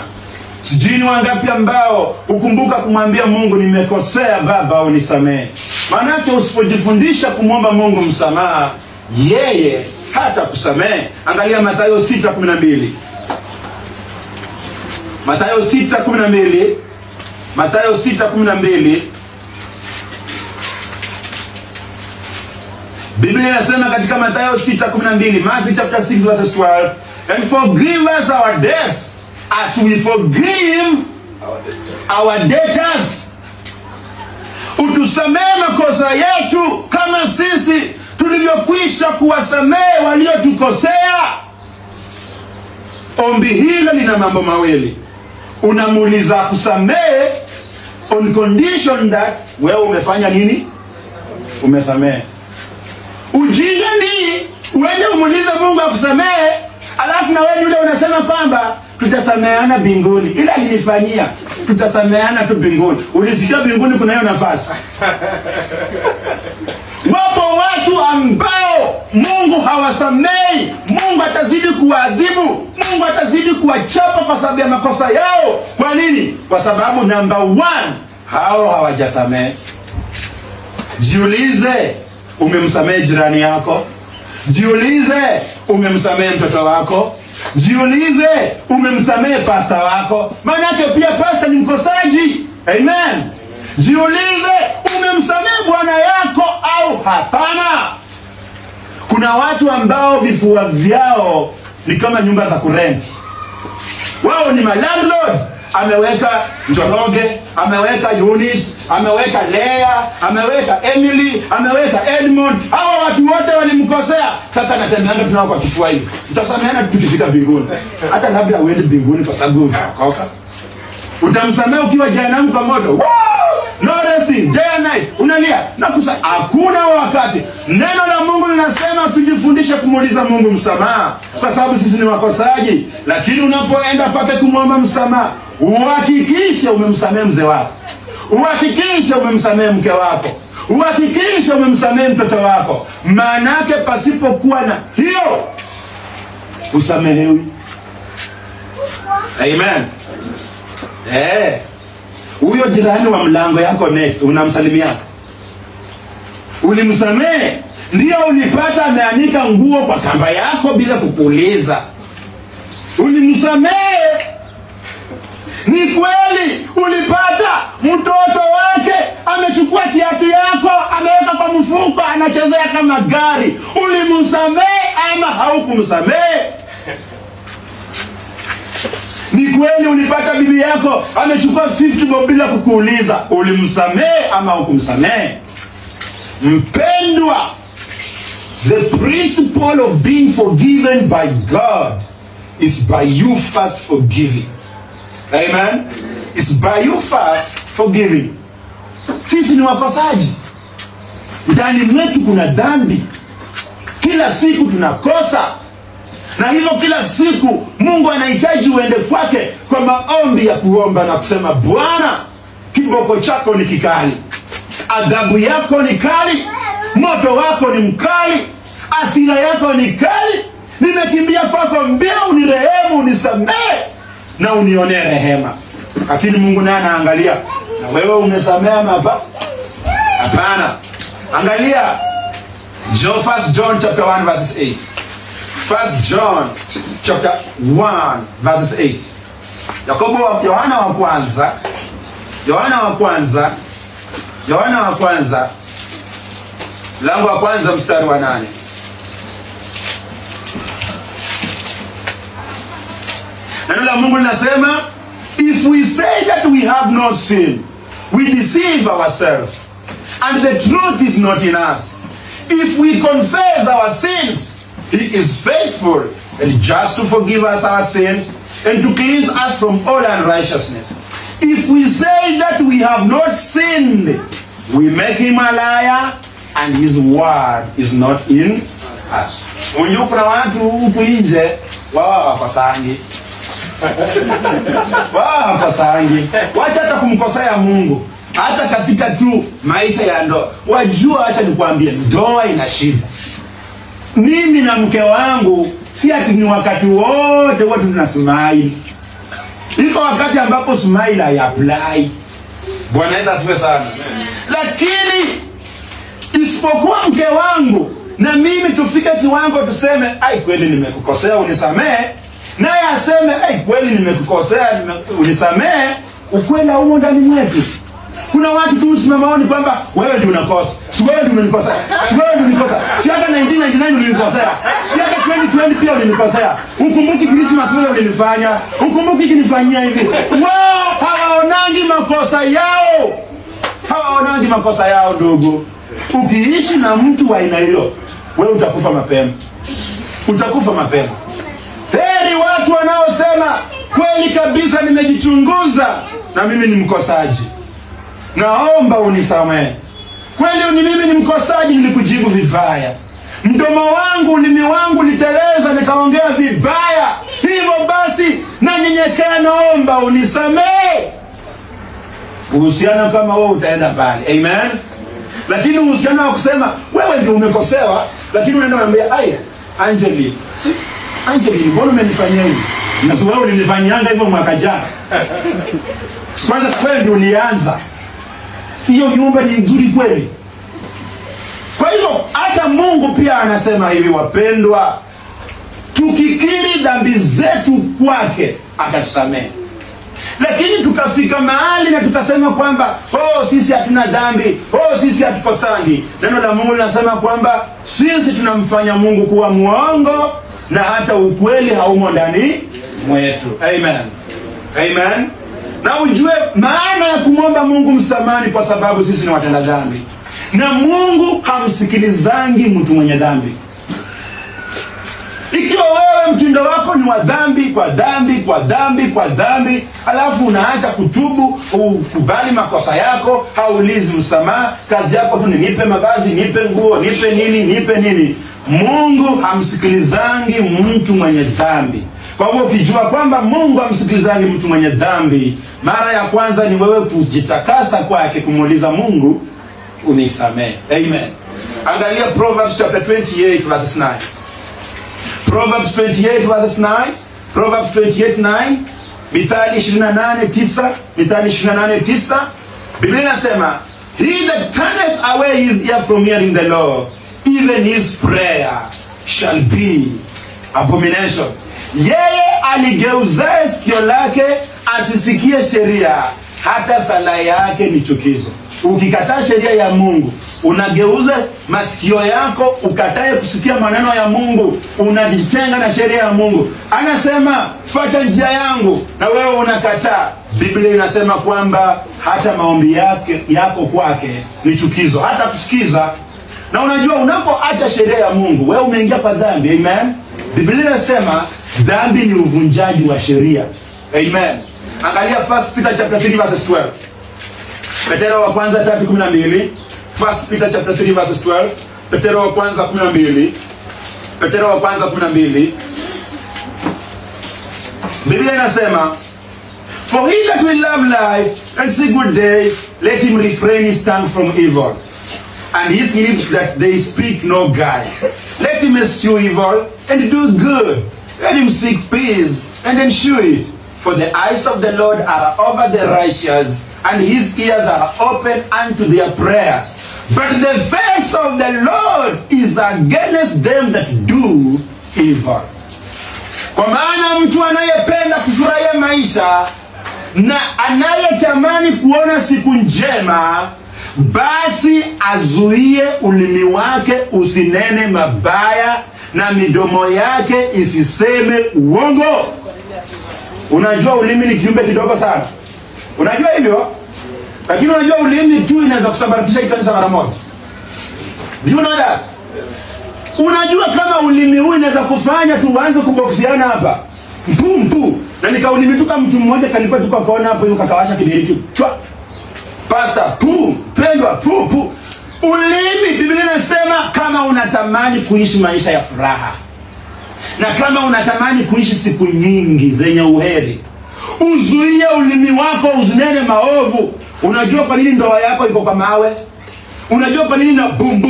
Sijui ni wangapi ambao hukumbuka kumwambia Mungu, nimekosea Baba unisamehe. Maanake usipojifundisha kumwomba Mungu msamaha, yeye hata kusamehe. Angalia Mathayo 6:12. Mathayo 6:12. Mathayo 6:12. Biblia inasema katika Mathayo 6:12, Matthew chapter 6 verses 12, and forgive us our debts as we forgive our debtors. Utusamehe makosa yetu kama sisi tulivyokwisha kuwasamehe waliotukosea. Ombi hilo lina mambo mawili. Unamuuliza kusamehe on condition that wewe umefanya nini? Umesamehe. Ujinga ni uende umuulize Mungu akusamehe, alafu na wewe yule unasema kwamba tutasameheana mbinguni. Ile alinifanyia, tutasameheana tu mbinguni. Ulisikia mbinguni kuna hiyo nafasi? Wapo watu ambao Mungu hawasamehi. Mungu atazidi kuadhibu, Mungu atazidi kuwachapa kwa sababu ya makosa yao. Kwa nini? Kwa sababu number 1, hao hawajasamehe. Jiulize, umemsamehe jirani yako? Jiulize, umemsamehe mtoto wako? Jiulize, umemsamehe pasta wako? Maana yake pia pasta ni mkosaji. Amen. Jiulize, umemsamehe bwana yako au hapana? Kuna watu ambao vifua vyao ni kama nyumba za kurenti. Wao ni landlord. Ameweka Njoroge, ameweka Eunice, ameweka Lea, ameweka Emily, ameweka Edmond. Hawa watu wote walimkosea. Sasa anatembeanga tunao kwa kifua hivi. Tutasameheana tukifika mbinguni. Hata labda uende mbinguni kwa sababu utaokoka. Utamsamehe ukiwa jehanamu kwa moto. Wow! No resting, day and night. Unalia. Hakuna wakati. Neno la Mungu linasema tujifundishe kumuuliza Mungu msamaha, kwa sababu sisi ni wakosaji. Lakini unapoenda pake kumwomba msamaha, uhakikishe umemsamehe mzee wako, uhakikishe umemsamehe mke wako, uhakikishe umemsamehe mtoto wako. Maanake pasipokuwa na hiyo usamehewi. Amen. Huyo jirani wa mlango yako next unamsalimia, ulimsamehe? Ndio ulipata ameanika nguo kwa kamba yako bila kukuuliza, ulimsamehe? Ni kweli ulipata mtoto wake amechukua kiatu yako ameweka kwa mfuko anachezea kama gari, ulimsamehe ama haukumsamehe? Ni kweli ulipata bibi yako amechukua 50 bob bila kukuuliza, ulimsamehe ama hukumsamehe? Mpendwa, the principle of being forgiven by God is by you first forgiving. Amen. It's by you first forgiving. Sisi ni wakosaji. Ndani mwetu kuna dhambi. Kila siku tunakosa. Na hivyo kila siku Mungu anahitaji uende kwake kwa maombi ya kuomba na kusema, Bwana, kiboko chako ni kikali, adhabu yako ni kali, moto wako ni mkali, hasira yako ni kali. Nimekimbia kwako mbio, unirehemu, unisamehe na unionee rehema. Lakini Mungu naye anaangalia, na wewe umesamea mapa? Hapana. Angalia 1 John chapter 1 verses 8. 1 John chapter 1 verses 8. Yohana wa kwanza mlango wa kwanza mstari wa 8. Neno la Mungu linasema, if we say that we have no sin, we deceive ourselves, and the truth is not in us. If we confess our sins, He is faithful and just to forgive us our sins and to cleanse us from all unrighteousness. If we say that we have not sinned, we make Him a liar, and His word is not in us. Unajua kuna watu huku nje wao wakosangi. Wacha hata kumkosea Mungu. Hata katika tu maisha ya ndoa. Wajua, acha nikwambie, ndoa ina shida. Mimi na mke wangu si ati ni wakati wote tuna smile. Iko wakati ambapo smile haiapply. Bwana Yesu asifiwe sana. Lakini isipokuwa mke wangu na mimi tufike kiwango tuseme, ai kweli nimekukosea unisamehe, naye aseme, ai kweli nimekukosea unisamehe, ukweli huo ndani mwetu. Kuna watu tu msimamaoni kwamba wewe ndio unakosa. Si wewe ndio umenikosea. Si wewe ndio umenikosea. Si hata 1999 ulinikosea. Si hata 2020 pia ulinikosea. Ukumbuki Christmas wewe ulinifanya. Ukumbuki kinifanyia hivi. Wao hawaonangi makosa yao. Hawaonangi makosa yao ndugu. Ukiishi na mtu wa aina hiyo, wewe utakufa mapema. Utakufa mapema. Heri watu wanaosema, kweli kabisa nimejichunguza na mimi ni mkosaji. Naomba unisamehe. Kweli ni mimi ni mkosaji, nilikujibu vibaya. Mdomo wangu, ulimi wangu liteleza nikaongea vibaya. Hivyo basi nanyenyekea, naomba unisamehe. Uhusiano kama wewe utaenda mbali. Amen. Lakini uhusiano wa kusema wewe ndio umekosewa, lakini unaenda unamwambia, "Aya, Angeli, mbona umenifanyia hivi?" Na sio wewe ulinifanyanga hivyo mwaka jana. Kwanza wewe ndio ulianza. Hiyo nyumba ni nzuri kweli. Kwa hivyo hata Mungu pia anasema hivi, wapendwa, tukikiri dhambi zetu kwake atatusamehe. Lakini tukafika mahali na tukasema kwamba sisi hatuna dhambi, sisi hatukosangi. Neno la Mungu linasema kwamba sisi tunamfanya Mungu kuwa muongo na hata ukweli haumo ndani mwetu. Amen. Amen. Na ujue maana ya kumwomba Mungu msamani, kwa sababu sisi ni watenda dhambi. Na Mungu hamsikilizangi mtu mwenye dhambi. Ikiwa wewe mtindo wako ni wa dhambi kwa dhambi, alafu unaacha kutubu, ukubali makosa yako, haulizi msamaha, kazi yako tu ni nipe mavazi, nipe nguo, nipe nini, Mungu hamsikilizangi mtu mwenye dhambi. Kwa hivyo ukijua kwamba Mungu hamsikilizangi mtu mwenye dhambi, mara ya kwanza ni wewe kujitakasa kwake, kumuuliza Mungu unisamehe. Amen. Angalia Proverbs chapter 28 verses 9. Proverbs 28 verses 9. Proverbs 28:9. Mithali 28:9. Biblia inasema, he that turneth away his ear from hearing the law, even his prayer shall be abomination. Yeye aligeuzaye sikio lake asisikie sheria, hata sala yake ni chukizo. Ukikataa sheria ya Mungu, unageuza masikio yako ukatae kusikia maneno ya Mungu, unajitenga na sheria ya Mungu. Anasema fuata njia yangu, na wewe unakataa. Biblia inasema kwamba hata maombi yako kwake ni chukizo, hata kusikiza. Na unajua unapoacha sheria ya Mungu, wewe umeingia kwa dhambi. Amen. Biblia inasema dhambi ni uvunjaji wa sheria. Amen. Angalia 1 Peter chapter 3 verses 12. Petero wa kwanza 3:12. 1 Peter chapter 3 verses 12. Petero wa kwanza 12. Petero wa kwanza 12. Biblia inasema, for he that will love life and see good days, let him refrain his tongue from evil, and his lips that they speak no guile. Let him eschew evil and do good. Let him seek peace and ensure it. For the eyes of the Lord are over the righteous, and his ears are open unto their prayers. But the face of the Lord is against them that do evil. Kwa maana mtu anayependa kufurahia maisha na anayetamani kuona siku njema, basi azuie ulimi wake usinene mabaya na midomo yake isiseme uongo. Unajua ulimi ni kiumbe kidogo sana. Unajua hivyo? Lakini unajua ulimi tu inaweza kusambaratisha kanisa mara moja. Do you know that? Unajua kama ulimi huu inaweza kufanya tu uanze kuboksiana hapa. Mpu. Na nikaulimi tu kama mtu mmoja kanipa tu kwa kona hapo hiyo kakawasha kibiriti. Chwa. Pastor, pendwa, Ulimi, Biblia inasema kama unatamani kuishi maisha ya furaha, na kama unatamani kuishi siku nyingi zenye uheri, uzuie ulimi wako usinene maovu. Unajua kwa nini ndoa yako iko kwa mawe? Unajua kwa nini na bum?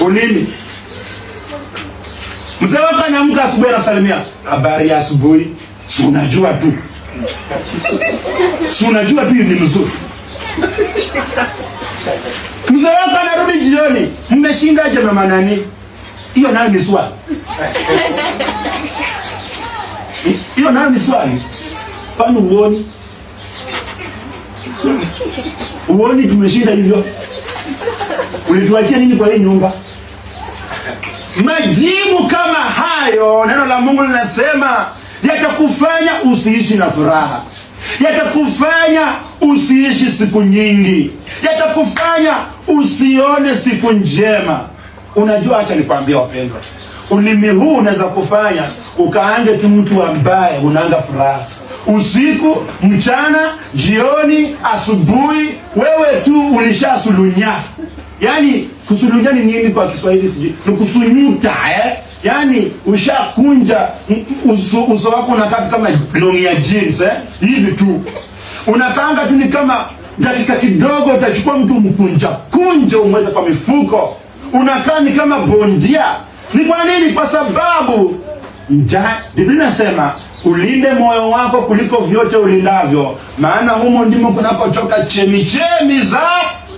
Ulimi. Mzee wako anaamka asubuhi anasalimia, habari ya asubuhi. Si unajua tu. Ni mzuri. Mzee wako anarudi jioni, mmeshindaje mama nani? Hiyo nayo ni swali. Hiyo nayo ni swali. Kwani uoni tumeshinda hivyo? Ulituachia nini kwa hii nyumba? Majibu kama hayo, neno la Mungu linasema, yatakufanya usiishi na furaha, yatakufanya usiishi siku nyingi, yatakufanya usione siku njema. Unajua, acha nikwambie wapendwa, ulimi huu unaweza kufanya ukaange tu mtu ambaye unaanga furaha usiku, mchana, jioni, asubuhi, wewe tu ulishasulunya. Yaani kusulunya ni nini kwa Kiswahili sijui? Ni kusunyuta Yaani ushakunja uso wako unakaa kama longi ya jeans hivi tu. Unakaanga tu ni kama dakika kidogo utachukua mtu kunja umweke kwa mifuko. Unakaa ni kama bondia. Ni kwa nini? Kwa sababu Biblia inasema ulinde moyo wako kuliko vyote ulindavyo, maana humo ndimo kunakotoka chemichemi za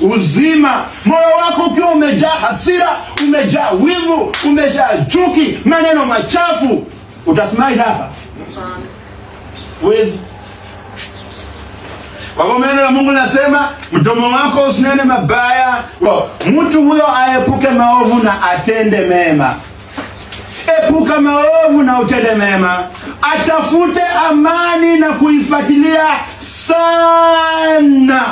uzima. Moyo wako ukiwa umejaa hasira, umejaa wivu, umejaa chuki, maneno machafu, utasimama hapa? Wezi. Kwa hivyo neno la Mungu linasema mdomo wako usinene mabaya. Mtu huyo aepuke maovu na atende mema. Epuka maovu na utende mema. Atafute amani na kuifuatilia sana.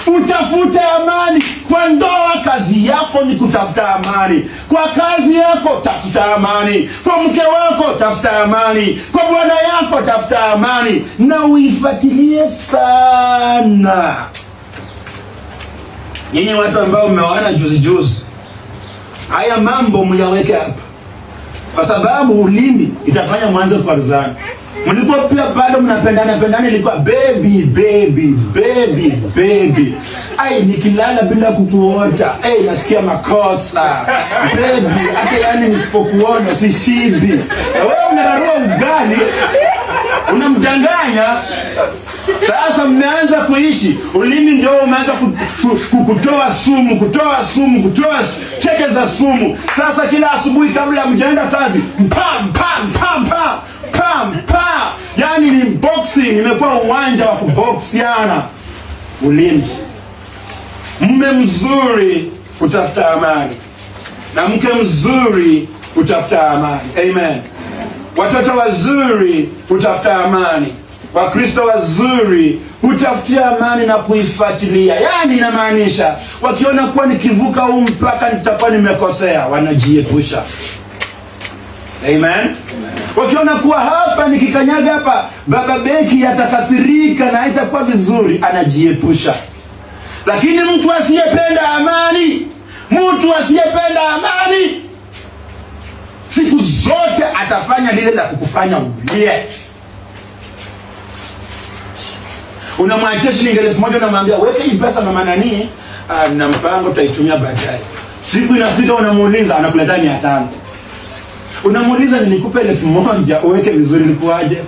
Utafute amani kwa ndoa. Kazi yako ni kutafuta amani. Kwa kazi yako tafuta amani. Kwa mke wako tafuta amani. Kwa bwana yako tafuta amani, na uifuatilie sana. Nyinyi watu ambao mmeoana juzi, haya mambo myaweke hapa, kwa sababu ulimi itafanya mwanzo kwa ruzani. Mlipo pia bado mnapendana ilikuwa baby. Ai, nikilala bila kukuota, nasikia makosa. Baby, hata yani nisipokuona sishibi. Wewe unararua ugali, unamdanganya. Sasa mmeanza kuishi, ulimi ndio umeanza kutoa sumu, kutoa cheke za sumu. Sasa kila asubuhi kabla mjaenda kazi, pam. Yani ni boxing, imekuwa uwanja wa kuboxiana. Ulimi. Mume mzuri utafuta amani, na mke mzuri utafuta amani. Amen. Watoto wazuri utafuta amani. Wakristo wazuri utafutia amani na kuifuatilia. Yani inamaanisha wakiona kuwa nikivuka huu mpaka nitakuwa nimekosea, wanajiepusha. Amen. Wakiona kuwa hapa nikikanyaga hapa baba Beki atakasirika na haitakuwa vizuri, anajiepusha. Lakini mtu asiyependa amani, siku zote atafanya lile la kukufanya ulie. Unamwachia shilingi 1000, unamwambia weke hii pesa mama nani, na mpango tutaitumia baadaye. Siku inafika unamuuliza, anakuletea 500. Unamuuliza nilikupa 1000 uweke vizuri, ilikuwaje?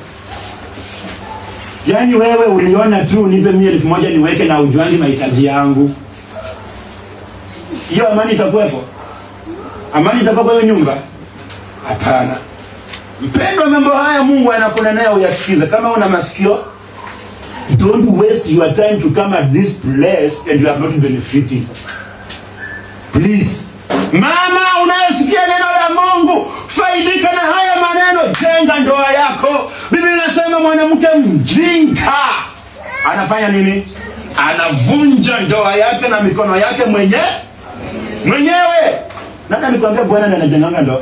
Yaani wewe uliona tu nipe 1000 niweke na ujuangi mahitaji yangu. Hiyo amani itakuwepo? Amani itakuwa kwa nyumba? Hapana. Mpendwa, mambo haya Mungu anakunenea uyasikize. Kama una masikio, don't waste your time to come at this place and you are not benefiting. Please. Mama, unayesikia neno la Mungu, faidika na haya maneno, jenga ndoa yako. Biblia inasema mwanamke mjinga anafanya nini? Anavunja ndoa yake na mikono yake mwenyewe. Nani alikwambia Bwana ndiye anajenganga ndoa?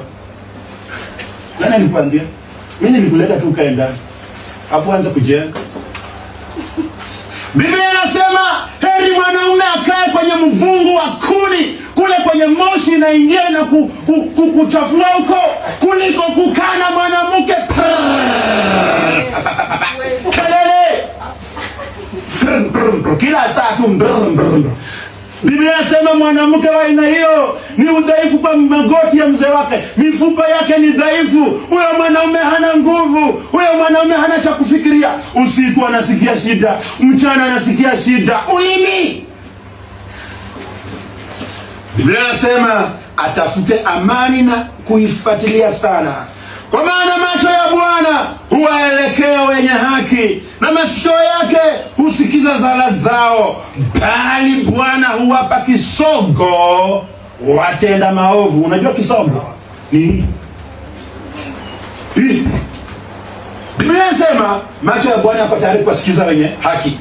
Nani alikwambia? Mimi nilikuleta tu kaenda hapo anza kujenga. Biblia inasema heri mwanaume akae kwenye mvungu wa kuni, kule kwenye moshi inaingia na kuchafua huko, kuliko kukaa na mwanamke kelele kila saa tu. Biblia inasema mwanamke wa aina hiyo ni udhaifu kwa magoti ya mzee wake, mifupa yake ni dhaifu. Huyo mwanaume hana nguvu, huyo mwanaume hana cha kufikiria. Usiku anasikia shida, mchana anasikia shida. Ulimi. Biblia inasema atafute amani na kuifuatilia sana, kwa maana macho ya Bwana huwaelekea wenye haki na masikio yake husikiza sala zao, bali Bwana huwapa kisogo watenda maovu. Unajua kisogo ni Biblia inasema macho ya Bwana yako tayari kusikiza wenye haki,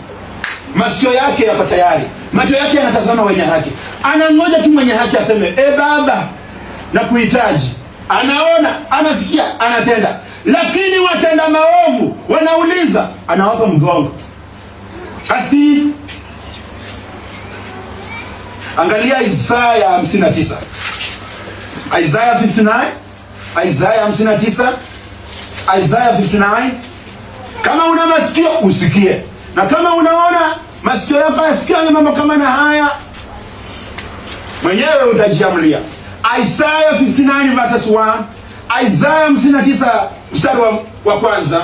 masikio yake yako tayari, macho yake yanatazama wenye haki. Anangoja tu mwenye haki aseme Baba na kuhitaji. Anaona, anasikia, anatenda. Lakini watenda maovu wanauliza, anawapa mgongo. Asi angalia Isaya 59, Isaiah 59, Isaiah 59, Isaiah 59. Kama una masikio usikie, na kama unaona masikio yako yasikia mambo kama na haya, mwenyewe utajiamulia. Isaiah 59 verses 1, Isaiah 59 mstari wa kwanza.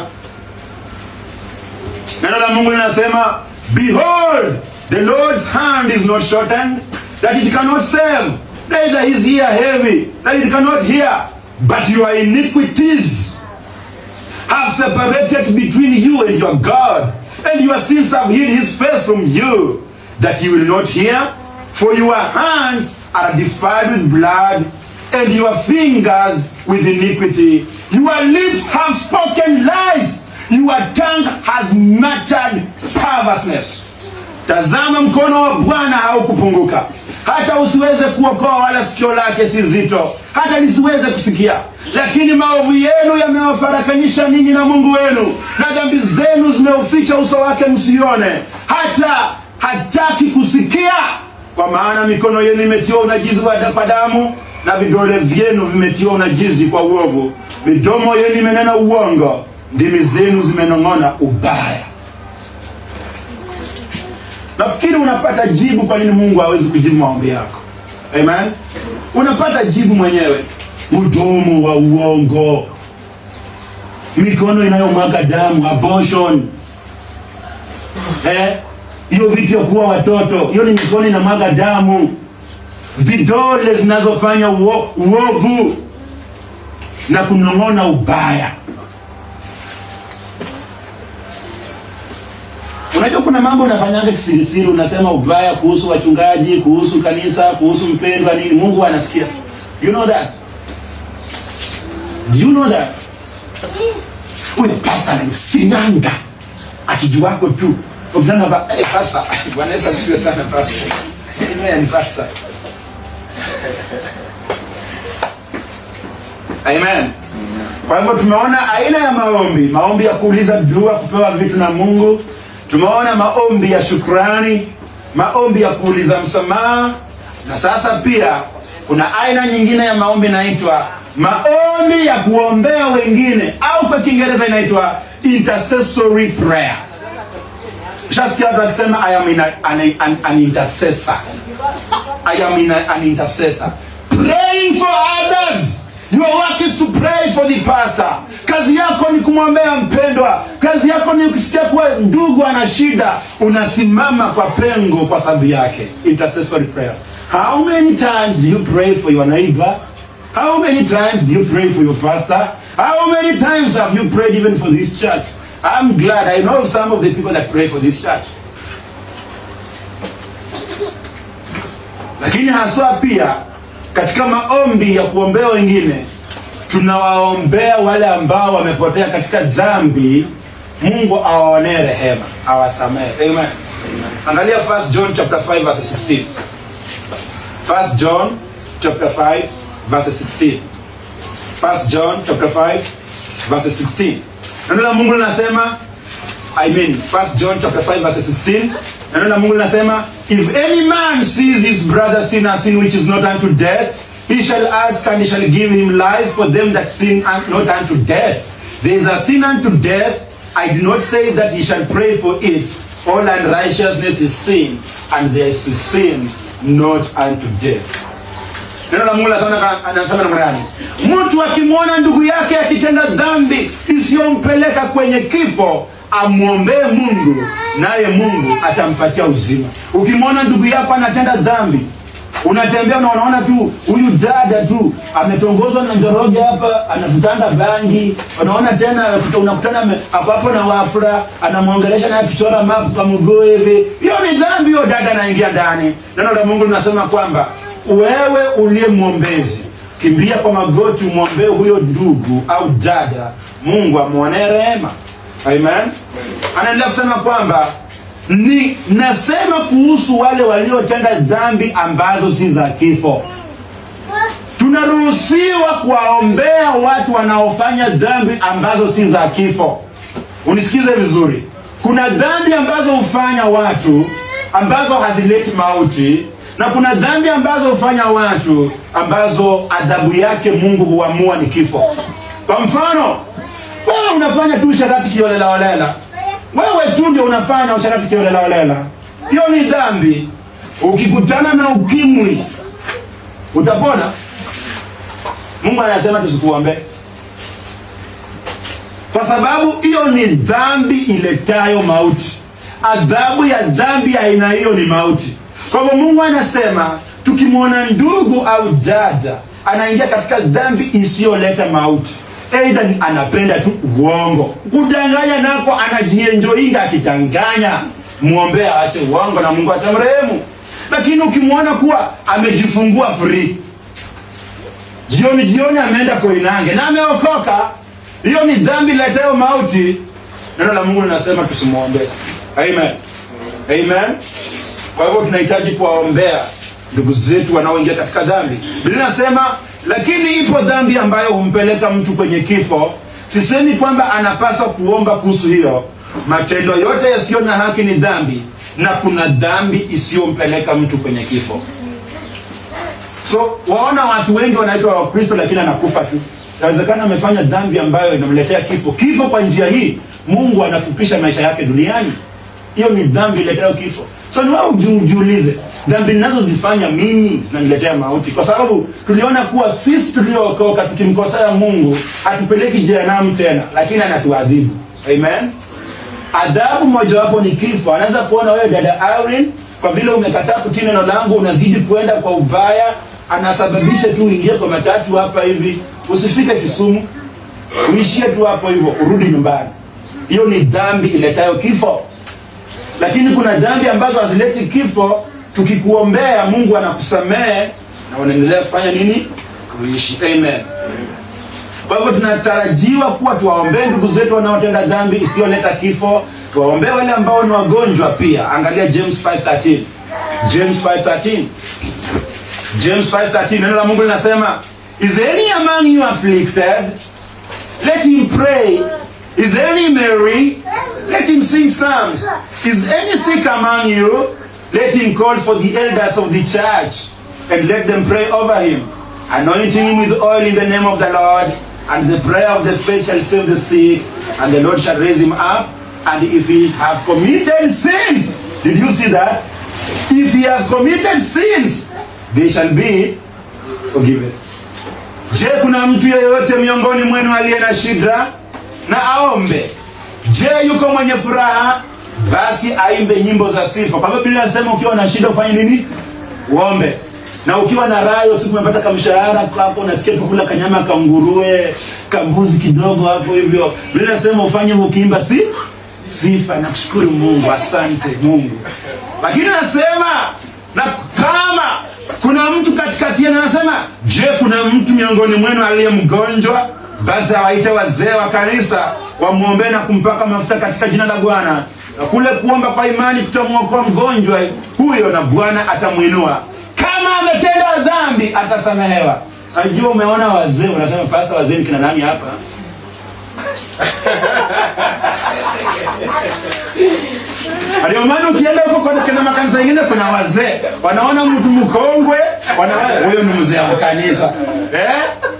Neno la Mungu linasema, behold, the Lord's hand is not shortened, that it cannot save, neither his ear heavy, that it cannot hear, but your iniquities have separated between you and your God, and your sins have hid his face from you, that he will not hear. For your hands are defiled with blood, and your fingers with iniquity. Your lips have spoken lies, your tongue has muttered perverseness. Tazama, mkono wa Bwana haukupunguka, hata usiweze kuokoa, wala sikio lake si zito, hata lisiweze kusikia. Lakini maovu yenu yamewafarakanisha ninyi na Mungu wenu, na dhambi zenu zimeuficha uso wake msione, hata hataki kusikia. Kwa maana mikono yenu imetiwa unajizi kwa damu, na vidole vyenu vimetiwa unajizi kwa uovu. Midomo yenu imenena uongo, ndimi zenu zimenong'ona ubaya. Nafikiri unapata jibu kwa nini Mungu hawezi kujibu maombi yako. Amen. Unapata jibu mwenyewe. Mdomo wa uongo, mikono inayomwaga damu, abortion. Hiyo vitu ya kuwa watoto, hiyo ni mikono inamwaga damu. Vidole zinazofanya uovu na kunong'ona ubaya. Unajua kuna mambo unafanyanga kisirisiri, unasema ubaya kuhusu wachungaji, kuhusu kanisa, kuhusu mpendwa nini, Mungu anasikia. You know that? Do you know that? Uwe pastor anasinanga akijua wako tu. Ukitana ba pastor, Bwana Yesu asifiwe sana pastor. Amen pastor. Amen. Kwa hivyo tumeona aina ya maombi ya kuuliza dua, kupewa vitu na Mungu. Tumeona maombi ya shukrani, maombi ya kuuliza msamaha, na sasa pia kuna aina nyingine ya maombi inaitwa maombi ya kuombea wengine, au kwa Kiingereza inaitwa intercessory prayer. Shasikia watu wakisema I am an intercessor. I am an intercessor. Praying for others. Your work is to pray for the pastor. Kazi yako ni kumwombea mpendwa. Kazi yako ni ukisikia kuwa ndugu ana shida, unasimama kwa pengo kwa sababu yake. Intercessory prayer. How many times do you pray for your neighbor? How many times do you pray for your pastor? How many times have you prayed even for this church? I'm glad I know some of the people that pray for this church. Lakini haswa pia katika maombi ya kuombea wengine, tunawaombea wale ambao wamepotea katika dhambi. Mungu awaonee rehema, awasamehe. Amen. Angalia 1 John chapter 5 verse 16. 1 John chapter 5 verse 16. 1 John chapter 5 verse 16. Neno la Mungu linasema, 1 John chapter 5 verse 16. Neno la Mungu linasema, if any man sees his brother sin a sin which is not unto death, he shall ask and he shall give him life for them that sin not unto death. There is a sin unto death. I do not say that he shall pray for it. All unrighteousness is sin, and there is a sin not unto death. Neno la Mungu anasema namna gani? Mtu akimwona ndugu yake akitenda dhambi isiyompeleka kwenye kifo, amwombee Mungu, naye Mungu atampatia uzima. Ukimwona ndugu yako anatenda dhambi, unatembea na unaona tu huyu dada tu ametongozwa na njoroge hapa, anavutanga bangi, unaona tena unakutana hapo na wafura, anamwongelesha na kichora mapu kwa mguu hivi, hiyo ni dhambi. Hiyo dada anaingia ndani. Neno la Mungu linasema kwamba wewe uliye mwombezi, kimbia kwa magoti umwombee huyo ndugu au dada, Mungu amuonee rehema. Amen. Anaendelea kusema kwamba nasema kuhusu wale waliotenda dhambi ambazo si za kifo. Tunaruhusiwa kuwaombea watu wanaofanya dhambi ambazo si za kifo. Unisikize vizuri. Kuna dhambi ambazo hufanya watu ambazo hazileti mauti, na kuna dhambi ambazo hufanya watu ambazo adhabu yake Mungu huamua ni kifo. Kwa mfano, wewe unafanya tu sharati kiolela. Wewe tu ndio unafanya usharati kiolela. Hiyo ni dhambi. Ukikutana na ukimwi, utapona? Mungu anasema tusikuombe, kwa sababu hiyo ni dhambi iletayo mauti. Adhabu ya dhambi ya aina hiyo ni mauti. Kwa hivyo Mungu anasema tukimwona ndugu au dada anaingia katika dhambi isiyoleta mauti, aidha anapenda tu uongo, kudanganya nako anajienjoinga akitanganya, muombe aache uongo na Mungu atamrehemu. Lakini ukimwona kuwa amejifungua free, jioni ameenda Koinange na ameokoka, hiyo ni dhambi letayo mauti. Neno la Mungu linasema tusimuombe. Amen. Amen. Kwa hivyo tunahitaji kuwaombea ndugu zetu wanaoingia katika dhambi. Biblia inasema, lakini ipo dhambi ambayo humpeleka mtu kwenye kifo. Sisemi kwamba anapaswa kuomba kuhusu hiyo. Matendo yote yasiyo na haki ni dhambi, na kuna dhambi isiyompeleka mtu kwenye kifo. So waona watu wengi wanaitwa Wakristo lakini anakufa tu. Inawezekana amefanya dhambi ambayo inamletea kifo. Kifo kwa njia hii, Mungu anafupisha maisha yake duniani. Hiyo ni dhambi iletayo kifo. So ni wewe ujiulize, dhambi ninazozifanya mimi zinaniletea mauti? Kwa sababu tuliona kuwa sisi tuliookoka tukimkosea Mungu hatupeleki jehanamu tena, lakini anatuadhibu. Amen. Adhabu mojawapo ni kifo. Anaweza kuona wewe dada Irene, kwa vile umekataa kutii neno langu, unazidi kuenda kwa ubaya, anasababisha tu uingie kwa matatu hapa hivi, usifike Kisumu, uishie tu hapo hivyo, urudi nyumbani. Hiyo ni dhambi iletayo kifo. Lakini kuna dhambi ambazo hazileti kifo. Tukikuombea Mungu anakusamehe na unaendelea kufanya nini? Kuishi. Amen. Kwa hivyo tunatarajiwa kuwa tuwaombee ndugu zetu wanaotenda dhambi isiyoleta kifo. Tuwaombee wale ambao ni wagonjwa pia. Angalia James 5:13. James 5:13. James 5:13. Neno la Mungu linasema, is any among you afflicted? let him pray. Is any merry? Let him sing psalms. Is any sick among you? Let him call for the elders of the church, and let them pray over him, anointing him with oil in the name of the Lord. And the prayer of the faith shall save the sick, and the Lord shall raise him up. And if he have committed sins, did you see that? If he has committed sins, they shall be forgiven. Je, kuna mtu yeyote miongoni mwenu aliye na shida? Na aombe. Je, yuko mwenye furaha? Basi aimbe nyimbo za sifa. Kwa sababu Biblia inasema ukiwa na shida ufanye nini? Uombe. Na ukiwa na raha, siku umepata kamshahara hapo, unasikia kula kanyama kanguruwe, kambuzi kidogo hapo hivyo. Biblia inasema ufanye ukiimba sifa na kushukuru Mungu, asante Mungu. Lakini nasema na kama kuna mtu katikati yenu, anasema, je, kuna mtu miongoni mwenu aliye mgonjwa? Basi awaite wazee wa kanisa wamuombe na kumpaka mafuta katika jina la Bwana. Na kule kuomba kwa imani kutamwokoa mgonjwa huyo, na Bwana atamuinua. Kama ametenda dhambi atasamehewa. Najua umeona wazee, unasema pastor, wazee ni kina nani hapa? Ndio maana ukienda huko kwa makanisa mengine kuna wazee, wanaona mtu mkongwe, huyo ni mzee wa kanisa.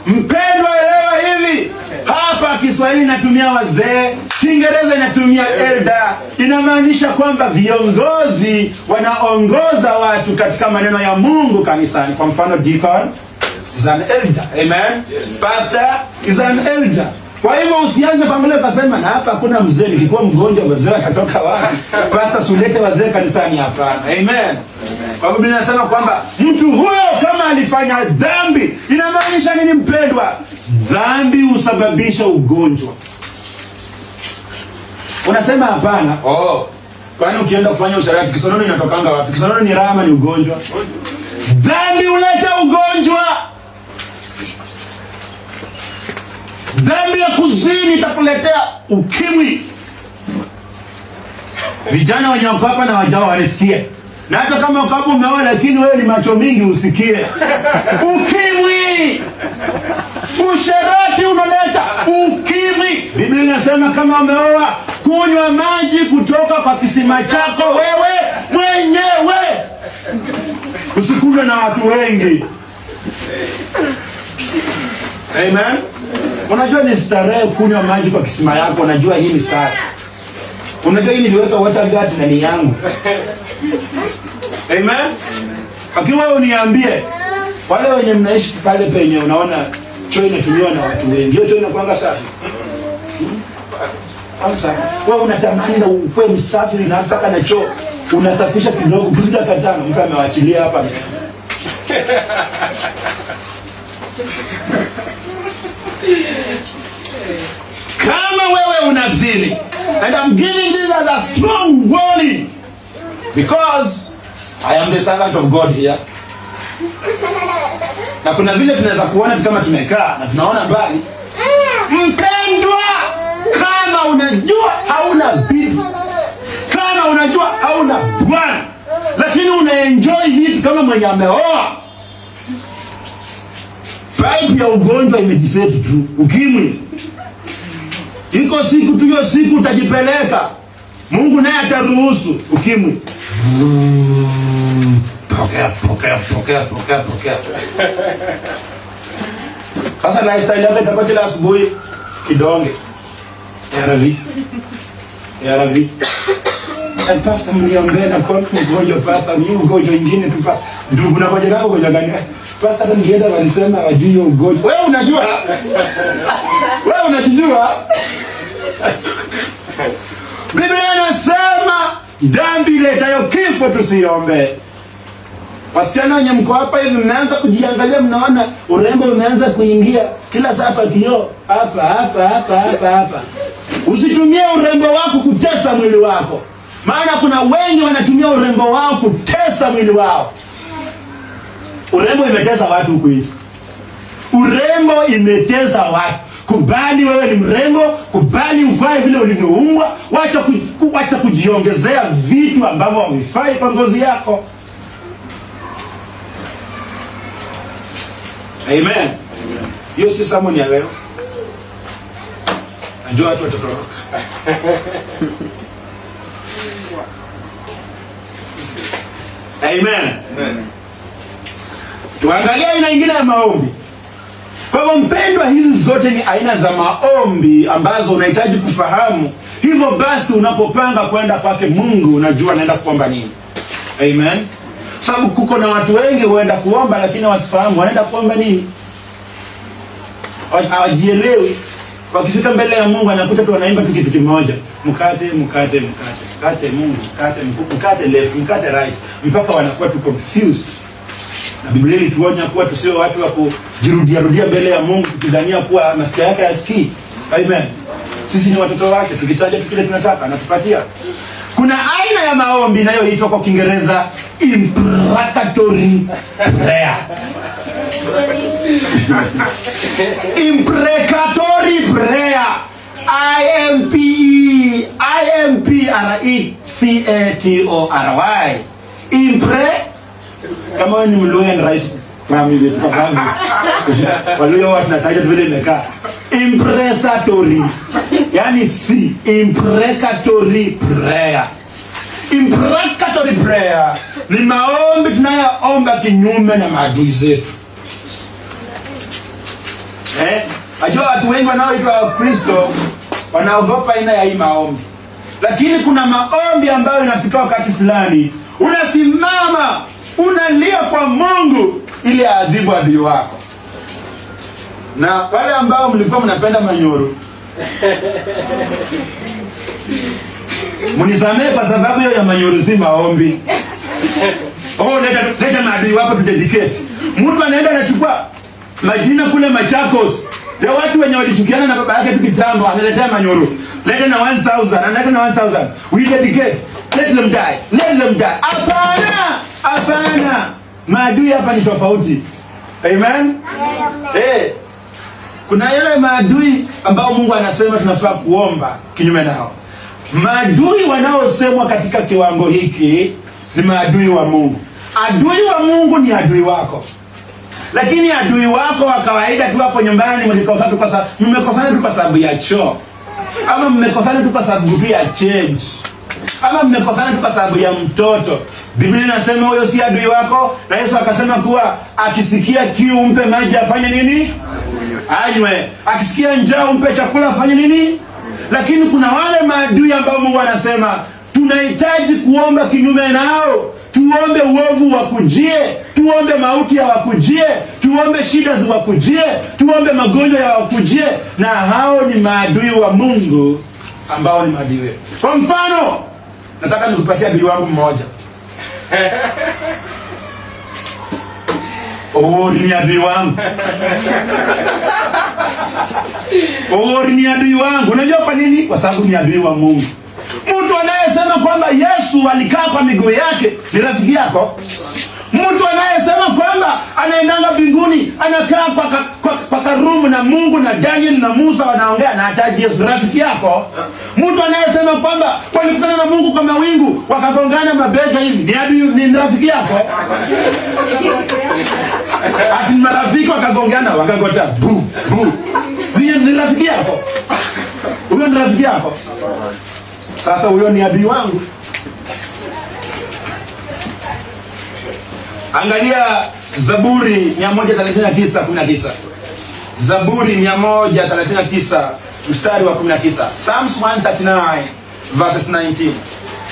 Mpendwa, elewa hivi. Hapa Kiswahili inatumia wazee, Kiingereza inatumia elder. Inamaanisha kwamba viongozi wanaongoza watu katika maneno ya Mungu kanisani. Kwa mfano, deacon is an elder. Amen. Pastor is an elder. Kwa hivyo usianze pamoja ukasema na hapa hakuna mzee, nikikuwa mgonjwa wazee watatoka wapi? Pastor, sulete wazee kanisani, hapana. Amen. Kwa Biblia inasema kwamba mtu huyo kama alifanya dhambi, inamaanisha nini mpendwa? Dhambi husababisha ugonjwa. Unasema hapana. Kwani ukienda kufanya usharati kisonono inatokanga wapi? Kisonono ni raha, ni ugonjwa. Dhambi huleta ugonjwa. Dhambi ya kuzini itakuletea ukimwi. Vijana wenye wako hapa na wajao wanisikie. Na hata kama uko hapo umeoa lakini wewe ni macho mingi, usikie. Ukimwi. Usherati unaleta ukimwi. Biblia inasema kama umeoa, kunywa maji kutoka kwa kisima chako wewe mwenyewe. Usikunywe na watu wengi. Amen. Unajua ni starehe kunywa maji kwa kisima yako, unajua hii ni safi. Unajua hii niliweka water guard na ni yangu. Amen. Akiwa uniambie wale wenye mnaishi pale penye unaona choo inatumiwa na watu wengi, hiyo choo inakuanga safi. Kwanza wewe unatamani na ukwe msafi na mpaka na choo unasafisha kidogo, kilida katano mtu amewachilia hapa. Kama wewe unazini, and I'm giving this as a strong warning, because I am the servant of God here. Na kuna vile tunaweza kuona kama tumekaa na tunaona mbali. Mpendwa, kama unajua hauna bibi, kama unajua hauna bwana, lakini unaenjoy hivi kama mwenye ameoa, pipe ya ugonjwa imejiseti tu, ukimwi. Iko siku tu, hiyo siku utajipeleka. Mungu naye ataruhusu ukimwi. Pokea. Sasa lifestyle yako itakuwa kila asubuhi kidonge. Ya Rabbi. Pastor, mliombea na kwa mgonjwa pastor, ni ugonjwa mwingine tu pastor. Ndugu na ugonjwa gani? Pastor, hata ningeenda walisema wajui ugonjwa. Wewe unajua? Wewe unajijua? Biblia inasema dhambi iletayo kifo tusiombe. Wasichana wenye mko hapa hivi mnaanza kujiangalia, mnaona urembo umeanza kuingia kila saa hapa kioo, hapa. Usitumie urembo wako kutesa mwili wako. Maana kuna wengi wanatumia urembo wao kutesa mwili wao. Urembo imetesa watu huku nje. Urembo imetesa watu. Kubali wewe ni mrembo, kubali uvae vile ulivyoumbwa, wacha kujiongezea vitu ambavyo havifai kwa ngozi yako. Amen. Hiyo si sermon ya leo. Najua watu watatoroka. Amen. Amen. Tuangalie aina nyingine ya maombi. Kwa hivyo mpendwa, hizi zote ni aina za maombi ambazo unahitaji kufahamu. Hivyo basi unapopanga kwenda kwake Mungu unajua naenda kuomba nini. Amen. Sababu kuko na watu wengi huenda kuomba lakini wasifahamu wanaenda kuomba nini. Hawajielewi. Wakifika mbele ya Mungu anakuta tu wanaimba tu kitu kimoja. Mkate, mkate, mkate. Mkate Mungu, mkate, mkate left, mkate right. Mpaka wanakuwa tu confused. Na Biblia ilituonya kuwa tusiwe watu wa kujirudia mbele ya Mungu tukidhania kuwa masikio yake yasikii. Amen. Sisi ni watoto wake, tukitaja tu kile tunataka anatupatia. Kuna aina ya maombi inayoitwa kwa Kiingereza imprecatory prayer. Imprecatory prayer. IMPRECATORY. Kama wewe ni Mluya ni rahisi kama hivi kwa sababu walio watu nataja vile imekaa. Imprecatory. Yaani imprecatory prayer. Imprecatory prayer ni maombi tunayoomba kinyume na maadui zetu. Ajua watu wengi wanaoitwa Kristo wanaogopa aina ya hii maombi. Lakini kuna maombi ambayo inafika wakati fulani unasimama unalia kwa Mungu ili aadhibu adui wako. Na wale ambao mlikuwa mnapenda manyoro munisamee kwa sababu hiyo ya manyoro si maombi. Leta maadui wako tu dedicate. Mtu anaenda anachukua majina kule Machakos ya watu wenye walichukiana na baba yake tukitambo, analetea manyoro. Leta na 1000, analeta na 1000. We dedicate. Let them die. Let them die. Hapana. Hapana. Maadui hapa ni tofauti. Amen. Kuna yale maadui ambao Mungu anasema tunafaa kuomba kinyume nao. Maadui wanaosemwa katika kiwango hiki ni maadui wa Mungu. Adui wa Mungu ni adui wako. Lakini adui wako wa kawaida tu hapo nyumbani mmekosana tu kwa sababu ya choo. Ama mmekosana tu kwa sababu ya change. Ama mmekosana tu kwa sababu ya mtoto. Biblia inasema huyo si adui wako, na Yesu akasema kuwa akisikia kiu umpe maji afanye nini? Anywe. Akisikia njaa umpe chakula afanye nini? Lakini kuna wale maadui ambao Mungu anasema tunahitaji kuomba kinyume nao. Tuombe uovu wakujie, tuombe mauti ya wakujie, tuombe shida za wakujie, tuombe magonjwa ya wakujie, na hao ni maadui wa Mungu ambao ni maadui wetu. Kwa mfano, nataka nikupatie adui wangu mmoja. Ni adui wangu. Ni adui wangu. Unajua kwa nini? Kwa sababu ni adui wa Mungu. Mtu anayesema kwamba Yesu alikaa kwa miguu yake ni rafiki yako. Mtu anayesema kwamba anaendanga mbinguni, anakaa kwa karumu na Mungu na Daniel na Musa wanaongea na hataji Yesu, rafiki yako. Mtu anayesema kwamba walikutana na Mungu kwa mawingu wakagongana mabega hivi ni rafiki yako. Ati marafiki wakagongana wakagota bu. Ni rafiki yako. Huyo ni rafiki yako. Sasa huyo ni adui wangu. Angalia Zaburi 139:19. Zaburi 139 mstari wa 19. Psalms 139 verses 19.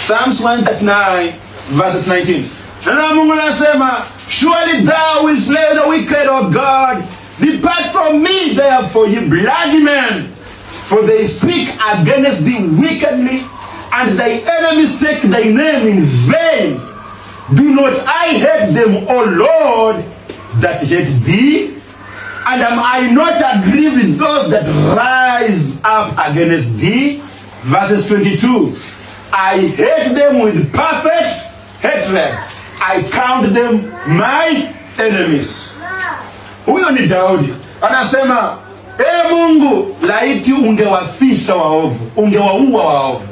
Psalms 139 verses 19. Na Mungu anasema, surely thou will slay the wicked, O God. Depart from me therefore, ye bloody men, for they speak against thee wickedly, and thy enemies take thy name in vain. Do not I hate them, O Lord, that hate thee? And am I not aggrieved with those that rise up against thee? Verses 22. I hate them with perfect hatred. I count them my enemies. Huyo ni Daudi. Anasema, Mungu, laiti ungewafisha waovu, ungewaua waovu.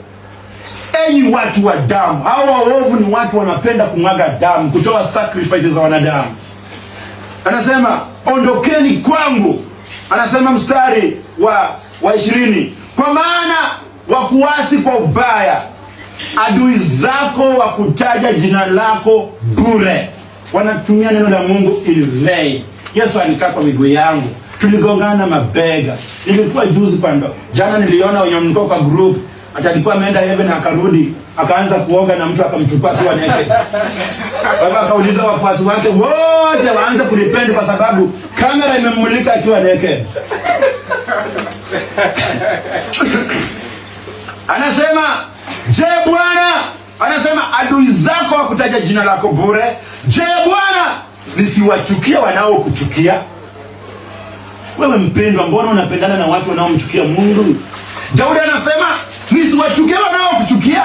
Enyi watu wa damu. Hao waovu ni watu wanapenda kumwaga damu, kutoa sacrifices za wanadamu. Anasema, ondokeni kwangu. Anasema mstari wa 20, Kwa maana wakuasi kwa ubaya, adui zako wakutaja jina lako bure. Wanatumia neno la Mungu in vain. Yesu alikaa kwa miguu yangu, tuligongana mabega. Nilikuwa juzi jana niliona wenye mko kwa group, atalikuwa ameenda heaven akarudi, akaanza kuoga na mtu akamchukua akiwa naked. Baba akauliza wafuasi wake wote waanze kurepent kwa sababu kamera imemmulika akiwa naked. Anasema, "Je, Bwana, anasema adui zako wakutaja jina lako bure. Je, Bwana, nisiwachukia wanaokuchukia?" Wewe mpendwa, mbona unapendana na watu wanaomchukia Mungu? Daudi anasema, nisiwachukie wanaokuchukia,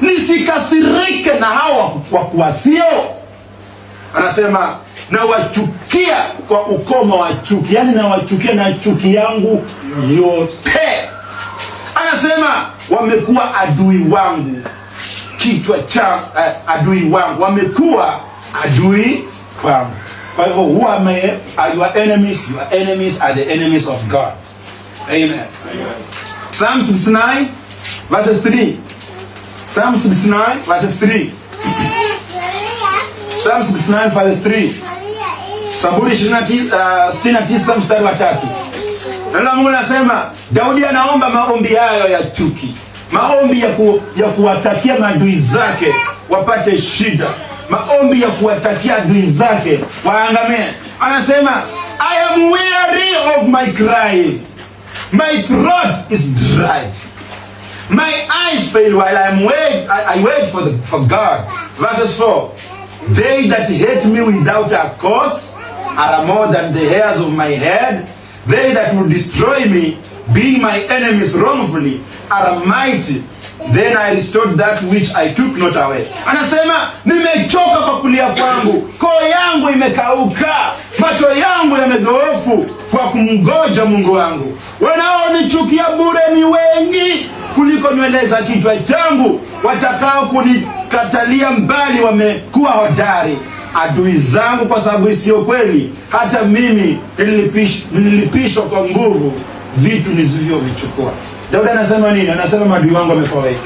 nisikasirike na hao wakuasio. Anasema, na wachukia kwa ukoma wa chuki, yani na wachukia na chuki yangu yote. Anasema, wamekuwa adui wangu, kichwa cha adui wangu, wamekuwa adui wangu. Kwa hivyo, who are your enemies? Your enemies are the enemies of God. Amen. Amen. Psalm 69 verses 3. Psalm 69 verses 3. Psalm 69 verses 3. Saburi 69 mstari wa 3. Neno la Mungu linasema, Daudi anaomba maombi hayo ya chuki. Maombi ya kuwatakia maadui zake wapate shida. Maombi ya kuwatakia adui zake waangamie. Anasema, I am weary of my crying. My throat is dry. My eyes fail while I wait for God. Verses 4. They that hate me without a cause are more than the hairs of my head. They that will destroy me, being my enemies wrongfully, are mighty. Then I restored that which I took not away. Anasema, nimechoka kwa kulia kwangu, koo yangu imekauka, macho yangu yamedhoofu kwa kumngoja Mungu wangu. Wanaonichukia bure ni wengi kuliko nywele za kichwa changu, watakao kunikatalia mbali wamekuwa hodari. Adui zangu kwa sababu isiyo kweli, hata mimi nilipishwa kwa nguvu vitu nilivyovichukua. Daudi anasema nini? Anasema maadui wangu wamekuwa wengi.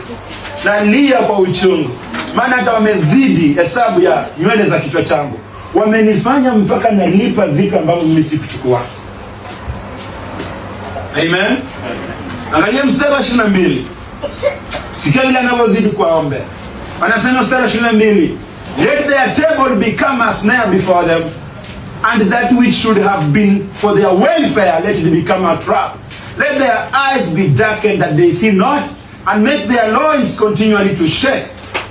Nalia kwa uchungu, maana hata wamezidi hesabu ya nywele za kichwa changu. Wamenifanya mpaka nalipa vitu ambavyo mimi sikuchukua. Amen. Angalia mstari wa 22. Sikia vile anavyozidi kuwaombea. Anasema mstari wa 22, let their table become a snare before them, and that which should have been for their welfare, let it become a trap. Let their eyes be darkened that they see not, and make their loins continually to shake.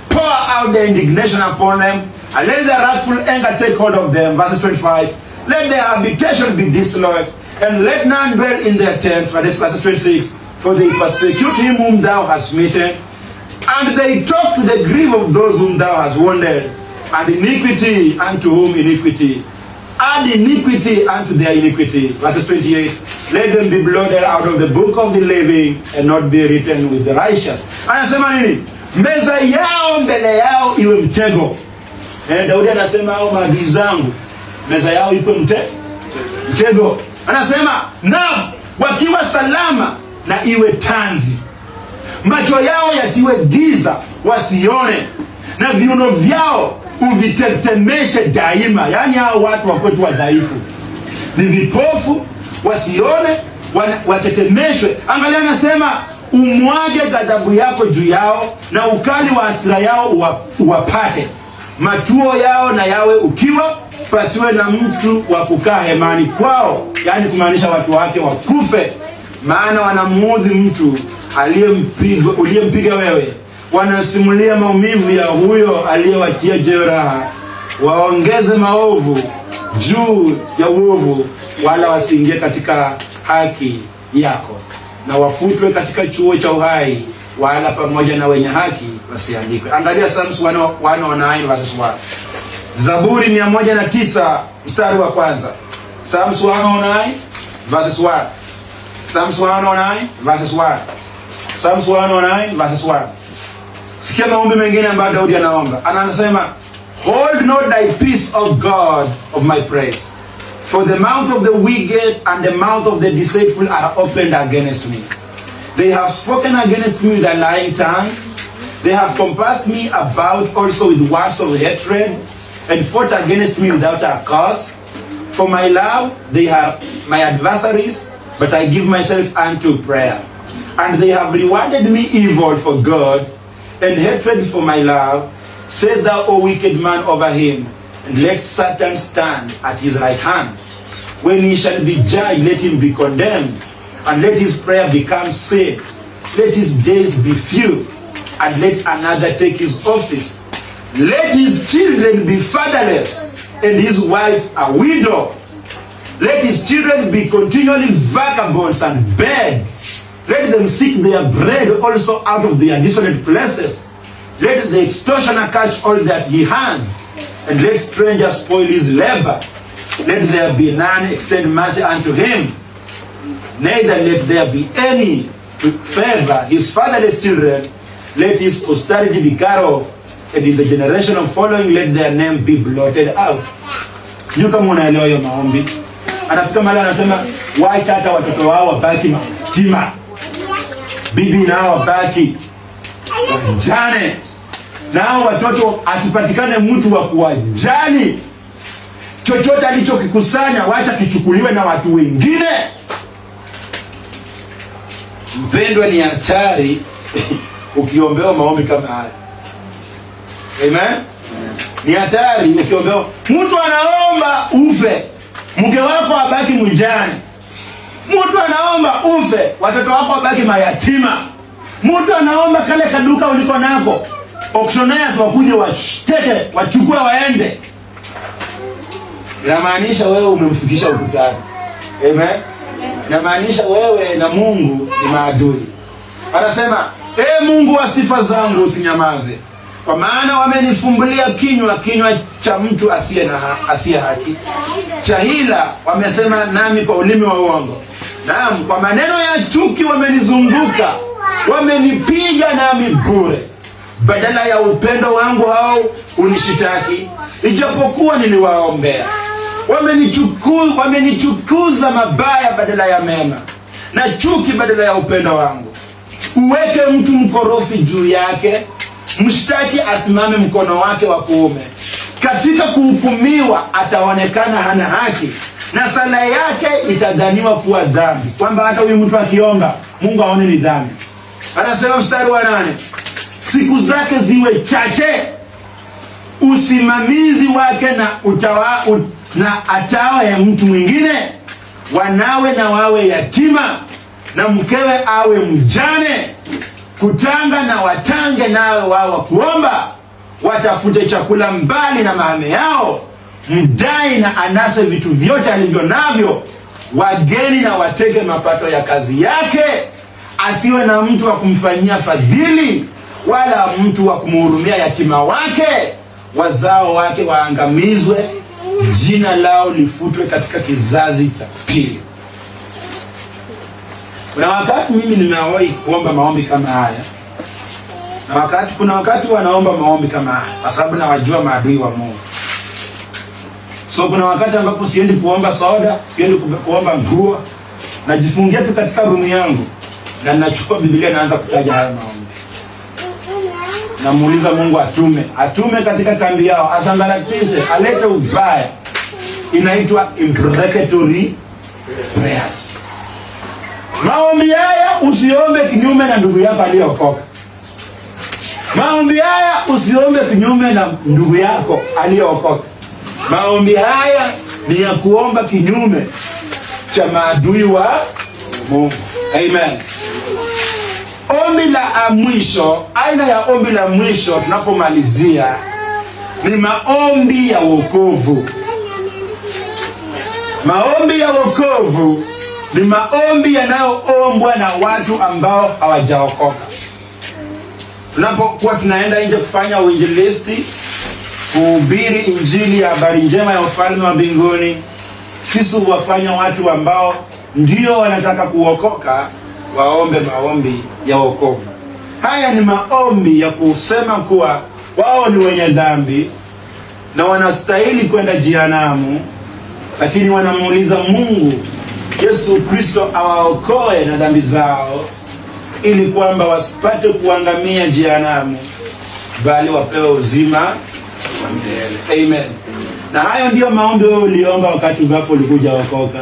Pour out their indignation upon them, and let their wrathful anger take hold of them. Verses 25. Let their habitations be disloyed, and let none dwell in their tents. Verses 26. For they persecute him whom thou hast smitten, and they talk to the grief of those whom thou hast wounded, and iniquity unto whom iniquity. Add iniquity unto their iniquity. Verses 28. Let them be blotted out of the book of the living, and not be written with the righteous. Anasema nini? Meza yao mbele yao iwe mtego. Daudi anasema hao maadui zangu, meza yao iwe mtego. Anasema, na wakiwa salama na iwe tanzi. Macho yao yatiwe giza wasione, na viuno vyao uvitetemeshe daima. Yani hao watu wakwetu wadhaifu ni vipofu, wasione, watetemeshwe. Angalia anasema, umwage ghadhabu yako juu yao, na ukali wa hasira yao uwapate. Matuo yao na yawe ukiwa, pasiwe na mtu wa kukaa hemani kwao. Yani kumaanisha watu wake wakufe, maana wanamuudhi mtu uliyempiga wewe. Wanasimulia maumivu ya huyo aliyewatia jeraha. Waongeze maovu juu ya uovu, wala wasiingie katika haki yako. Na wafutwe katika chuo cha uhai, wala pamoja na wenye haki wasiandikwe. Angalia Psalms 109 verses 1. Zaburi 109 mstari wa kwanza. Psalms 109 verses 1. Psalms 109 verses 1. Psalms 109 verses 1. Sikia maombi mengine ambayo Daudi anaomba. Anasema, hold not thy peace, O God of my praise, for the mouth of the wicked and the mouth of the deceitful are opened against me. They have spoken against me with a lying tongue. They have compassed me about also with words of hatred, and fought against me without a cause. For my love, they are my adversaries, but I give myself unto prayer. And they have rewarded me evil for good, and hatred for my love. Say thou, O wicked man, over him, and let Satan stand at his right hand. When he shall be judged, let him be condemned, and let his prayer become sin. Let his days be few, and let another take his office. Let his children be fatherless, and his wife a widow. Let his children be continually vagabonds and beg. Let them seek their bread also out of their desolate places. Let the extortioner catch all that he has, and let strangers spoil his labor. Let there be none extend mercy unto him, neither let there be any to favor his fatherless children. Let his posterity be cut off, and in the generation of following let their name be blotted out. Sijui kama unaelewa hiyo maombi. Anafika mahali anasema wacha hata watoto wao wabaki mayatima, bibi nao wabaki wajane, nao watoto asipatikane mtu wa kuwajali. Chochote alichokikusanya wacha kichukuliwe na watu wengine. Mpendwa, ni hatari ukiombewa maombi kama haya. Amen. Ni hatari ukiombewa. Mtu anaomba ufe, mke wako abaki mjane. Mtu anaomba ufe, watoto wako abaki mayatima. Mtu anaomba kale kaduka uliko nako auctioneers wakuje washteke, wachukue waende. Inamaanisha wewe umemfikisha ukutani. Amen. Inamaanisha wewe na Mungu ni maadui. Anasema, Mungu wa sifa zangu usinyamaze, kwa maana wamenifumbulia kinywa cha mtu asiye haki. Cha hila wamesema nami kwa ulimi wa uongo. Naam, kwa maneno ya chuki wamenizunguka, wamenipiga nami bure. Badala ya upendo wangu hao unishitaki, ijapokuwa niliwaombea. Wamenichukuza mabaya badala ya mema, na chuki badala ya upendo wangu. Uweke mtu mkorofi juu yake, mshtaki asimame mkono wake wa kuume. Katika kuhukumiwa ataonekana hana haki, na sala yake itadhaniwa kuwa dhambi. Kwamba hata huyu mtu akiomba Mungu aone ni dhambi. Anasema mstari wa 8, siku zake ziwe chache, usimamizi wake na atawa ya mtu mwingine, wanawe na wawe yatima, na mkewe awe mjane. Kutanga na watange nawe wao kuomba, watafute chakula mbali na mahame yao. Mdai na anase vitu vyote alivyo navyo, wageni na wateke mapato ya kazi yake. Asiwe na mtu wa kumfanyia fadhili, wala mtu wa kumhurumia yatima wake. Wazao wake waangamizwe, jina lao lifutwe katika kizazi cha pili. Kuna wakati mimi nimewahi kuomba maombi kama haya, na kuna wakati wanaomba maombi kama haya kwa sababu nawajua maadui wa Mungu. So kuna wakati ambapo siendi kuomba soda, siendi kuomba nguo, najifungia tu katika room yangu na ninachukua Biblia naanza kutaja haya maombi. Namuuliza Mungu atume katika kambi yao, asambaratishe, alete ubaya. Inaitwa imprecatory prayers. Maombi haya usiombe kinyume na ndugu yako aliyeokoka. Maombi haya usiombe kinyume na ndugu yako aliyeokoka. Maombi haya ni ya kuomba kinyume cha maadui wa Mungu. Amen. Ombi la mwisho, aina ya ombi la mwisho tunapomalizia ni maombi ya wokovu. Maombi ya wokovu ni maombi yanayoombwa na watu ambao hawajaokoka. Tunapokuwa tunaenda nje kufanya uinjilisti, kuhubiri injili ya habari njema ya ufalme wa mbinguni, sisi huwafanya watu ambao ndio wanataka kuokoka waombe maombi ya wokovu. Haya ni maombi ya kusema kuwa wao ni wenye dhambi na wanastahili kwenda jehanamu, lakini wanamuuliza Mungu Yesu Kristo awaokoe na dhambi zao, ili kwamba wasipate kuangamia jehanamu, bali wapewe uzima wa milele. Amen. Na hayo ndio maombi wewe uliomba wakati ambapo ulikuja okoka.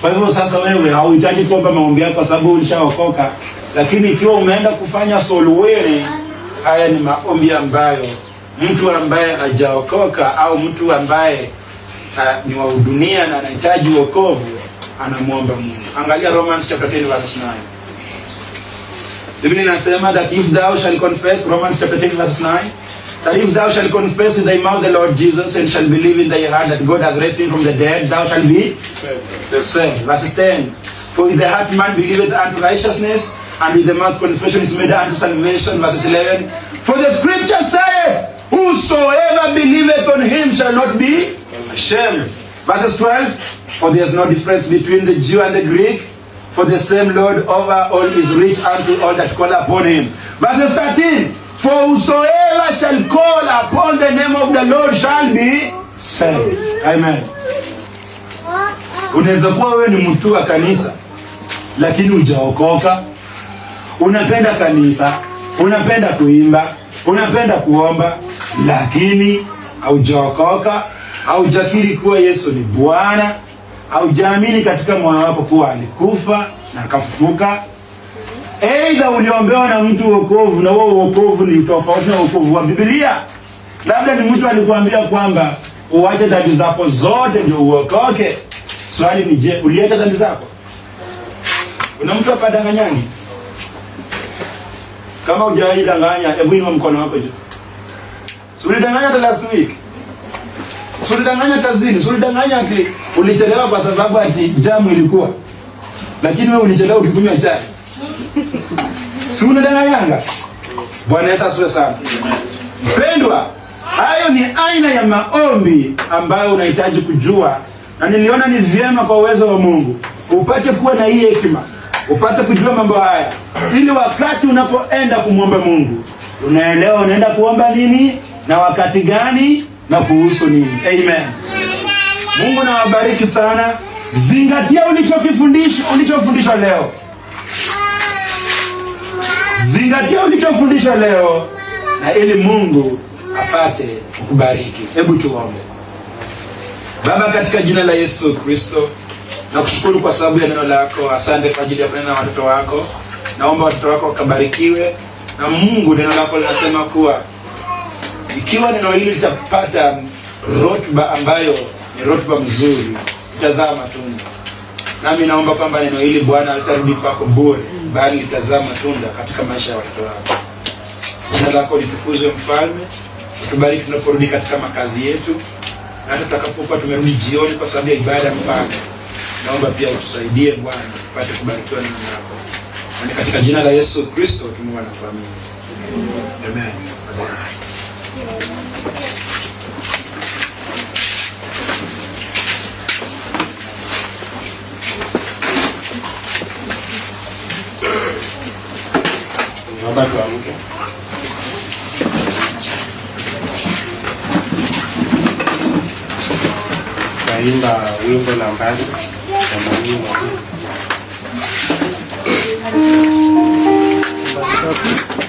Kwa hivyo sasa wewe hauhitaji kuomba maombi yako kwa sababu ulishaokoka, lakini ikiwa umeenda kufanya soul winning, haya ni maombi ambayo mtu ambaye hajaokoka au mtu ambaye ni wa dunia na anahitaji wokovu anamuomba Mungu. Angalia Romans chapter 10 verse 9. Biblia inasema that if thou shall confess, Romans chapter 10 verse 9, that if thou shall confess with thy mouth the Lord Jesus and shall believe in thy heart that God has raised him from the dead, thou shalt be saved. Verse 10. For with the heart man believeth unto righteousness, and with the mouth confession is made unto salvation. Verse 11. For the scripture saith, whosoever believeth on him shall not be ashamed. Verse 12. For there is no difference between the Jew and the Greek, for the same Lord over all is rich unto all that call upon him. Verse 13. For whosoever shall call upon the name of the Lord shall be saved. Amen. Unaweza kuwa wewe ni mtu wa kanisa lakini hujaokoka. Unapenda kanisa, unapenda kuimba, unapenda kuomba, lakini haujaokoka, haujakiri kuwa Yesu ni Bwana, haujaamini katika moyo wako kuwa alikufa na akafufuka. Aidha uliombewa na mtu wokovu, na huo wokovu ni tofauti na wokovu wa Biblia. Labda ni mtu alikuambia kwamba uache dhambi zako zote ndio uokoke. Swali ni je, uliacha dhambi zako? Kuna mtu hapa danganyangi? Kama hujaidanganya, hebu inua mkono wako juu. Ulidanganya the last week? Ulidanganya kazini? Ulidanganya ati ulichelewa kwa sababu ati jamu ilikuwa? Lakini wewe ulichelewa ukikunywa chai. Si unadanganyanga? Bwana Yesu asifiwe sana. Mpendwa, hayo ni aina ya maombi ambayo unahitaji kujua, na niliona ni vyema kwa uwezo wa Mungu upate kuwa na hii hekima, upate kujua mambo haya, ili wakati unapoenda kumwomba Mungu unaelewa unaenda kuomba nini na wakati gani na kuhusu nini. Amen. Mungu na wabariki sana. Zingatia ulichofundishwa leo. Zingatia ulichofundishwa leo, na ili Mungu apate kukubariki. Hebu tuombe. Baba, katika jina la Yesu Kristo, nakushukuru kwa sababu ya neno lako. Asante kwa ajili ya kunena na watoto wako. Naomba watoto wako wakabarikiwe. Na Mungu, neno lako linasema kuwa ikiwa neno hili litapata rotuba ambayo ni rotuba mzuri, litazaa matunda. Nami naomba kwamba neno hili Bwana litarudi kwako bure, bali litazaa matunda katika maisha ya watoto wako. Jina lako litukuzwe Mfalme. Tubariki tunaporudi katika makazi yetu, na tutakapokuwa tumerudi jioni kwa sababu ya ibada mpaka. Naomba pia utusaidie Bwana tupate kubarikiwa na neno lako. Na katika jina la Yesu Kristo tumeomba na kuamini. Amen. Naomba tuamke. Taimba wimbo nambari 80.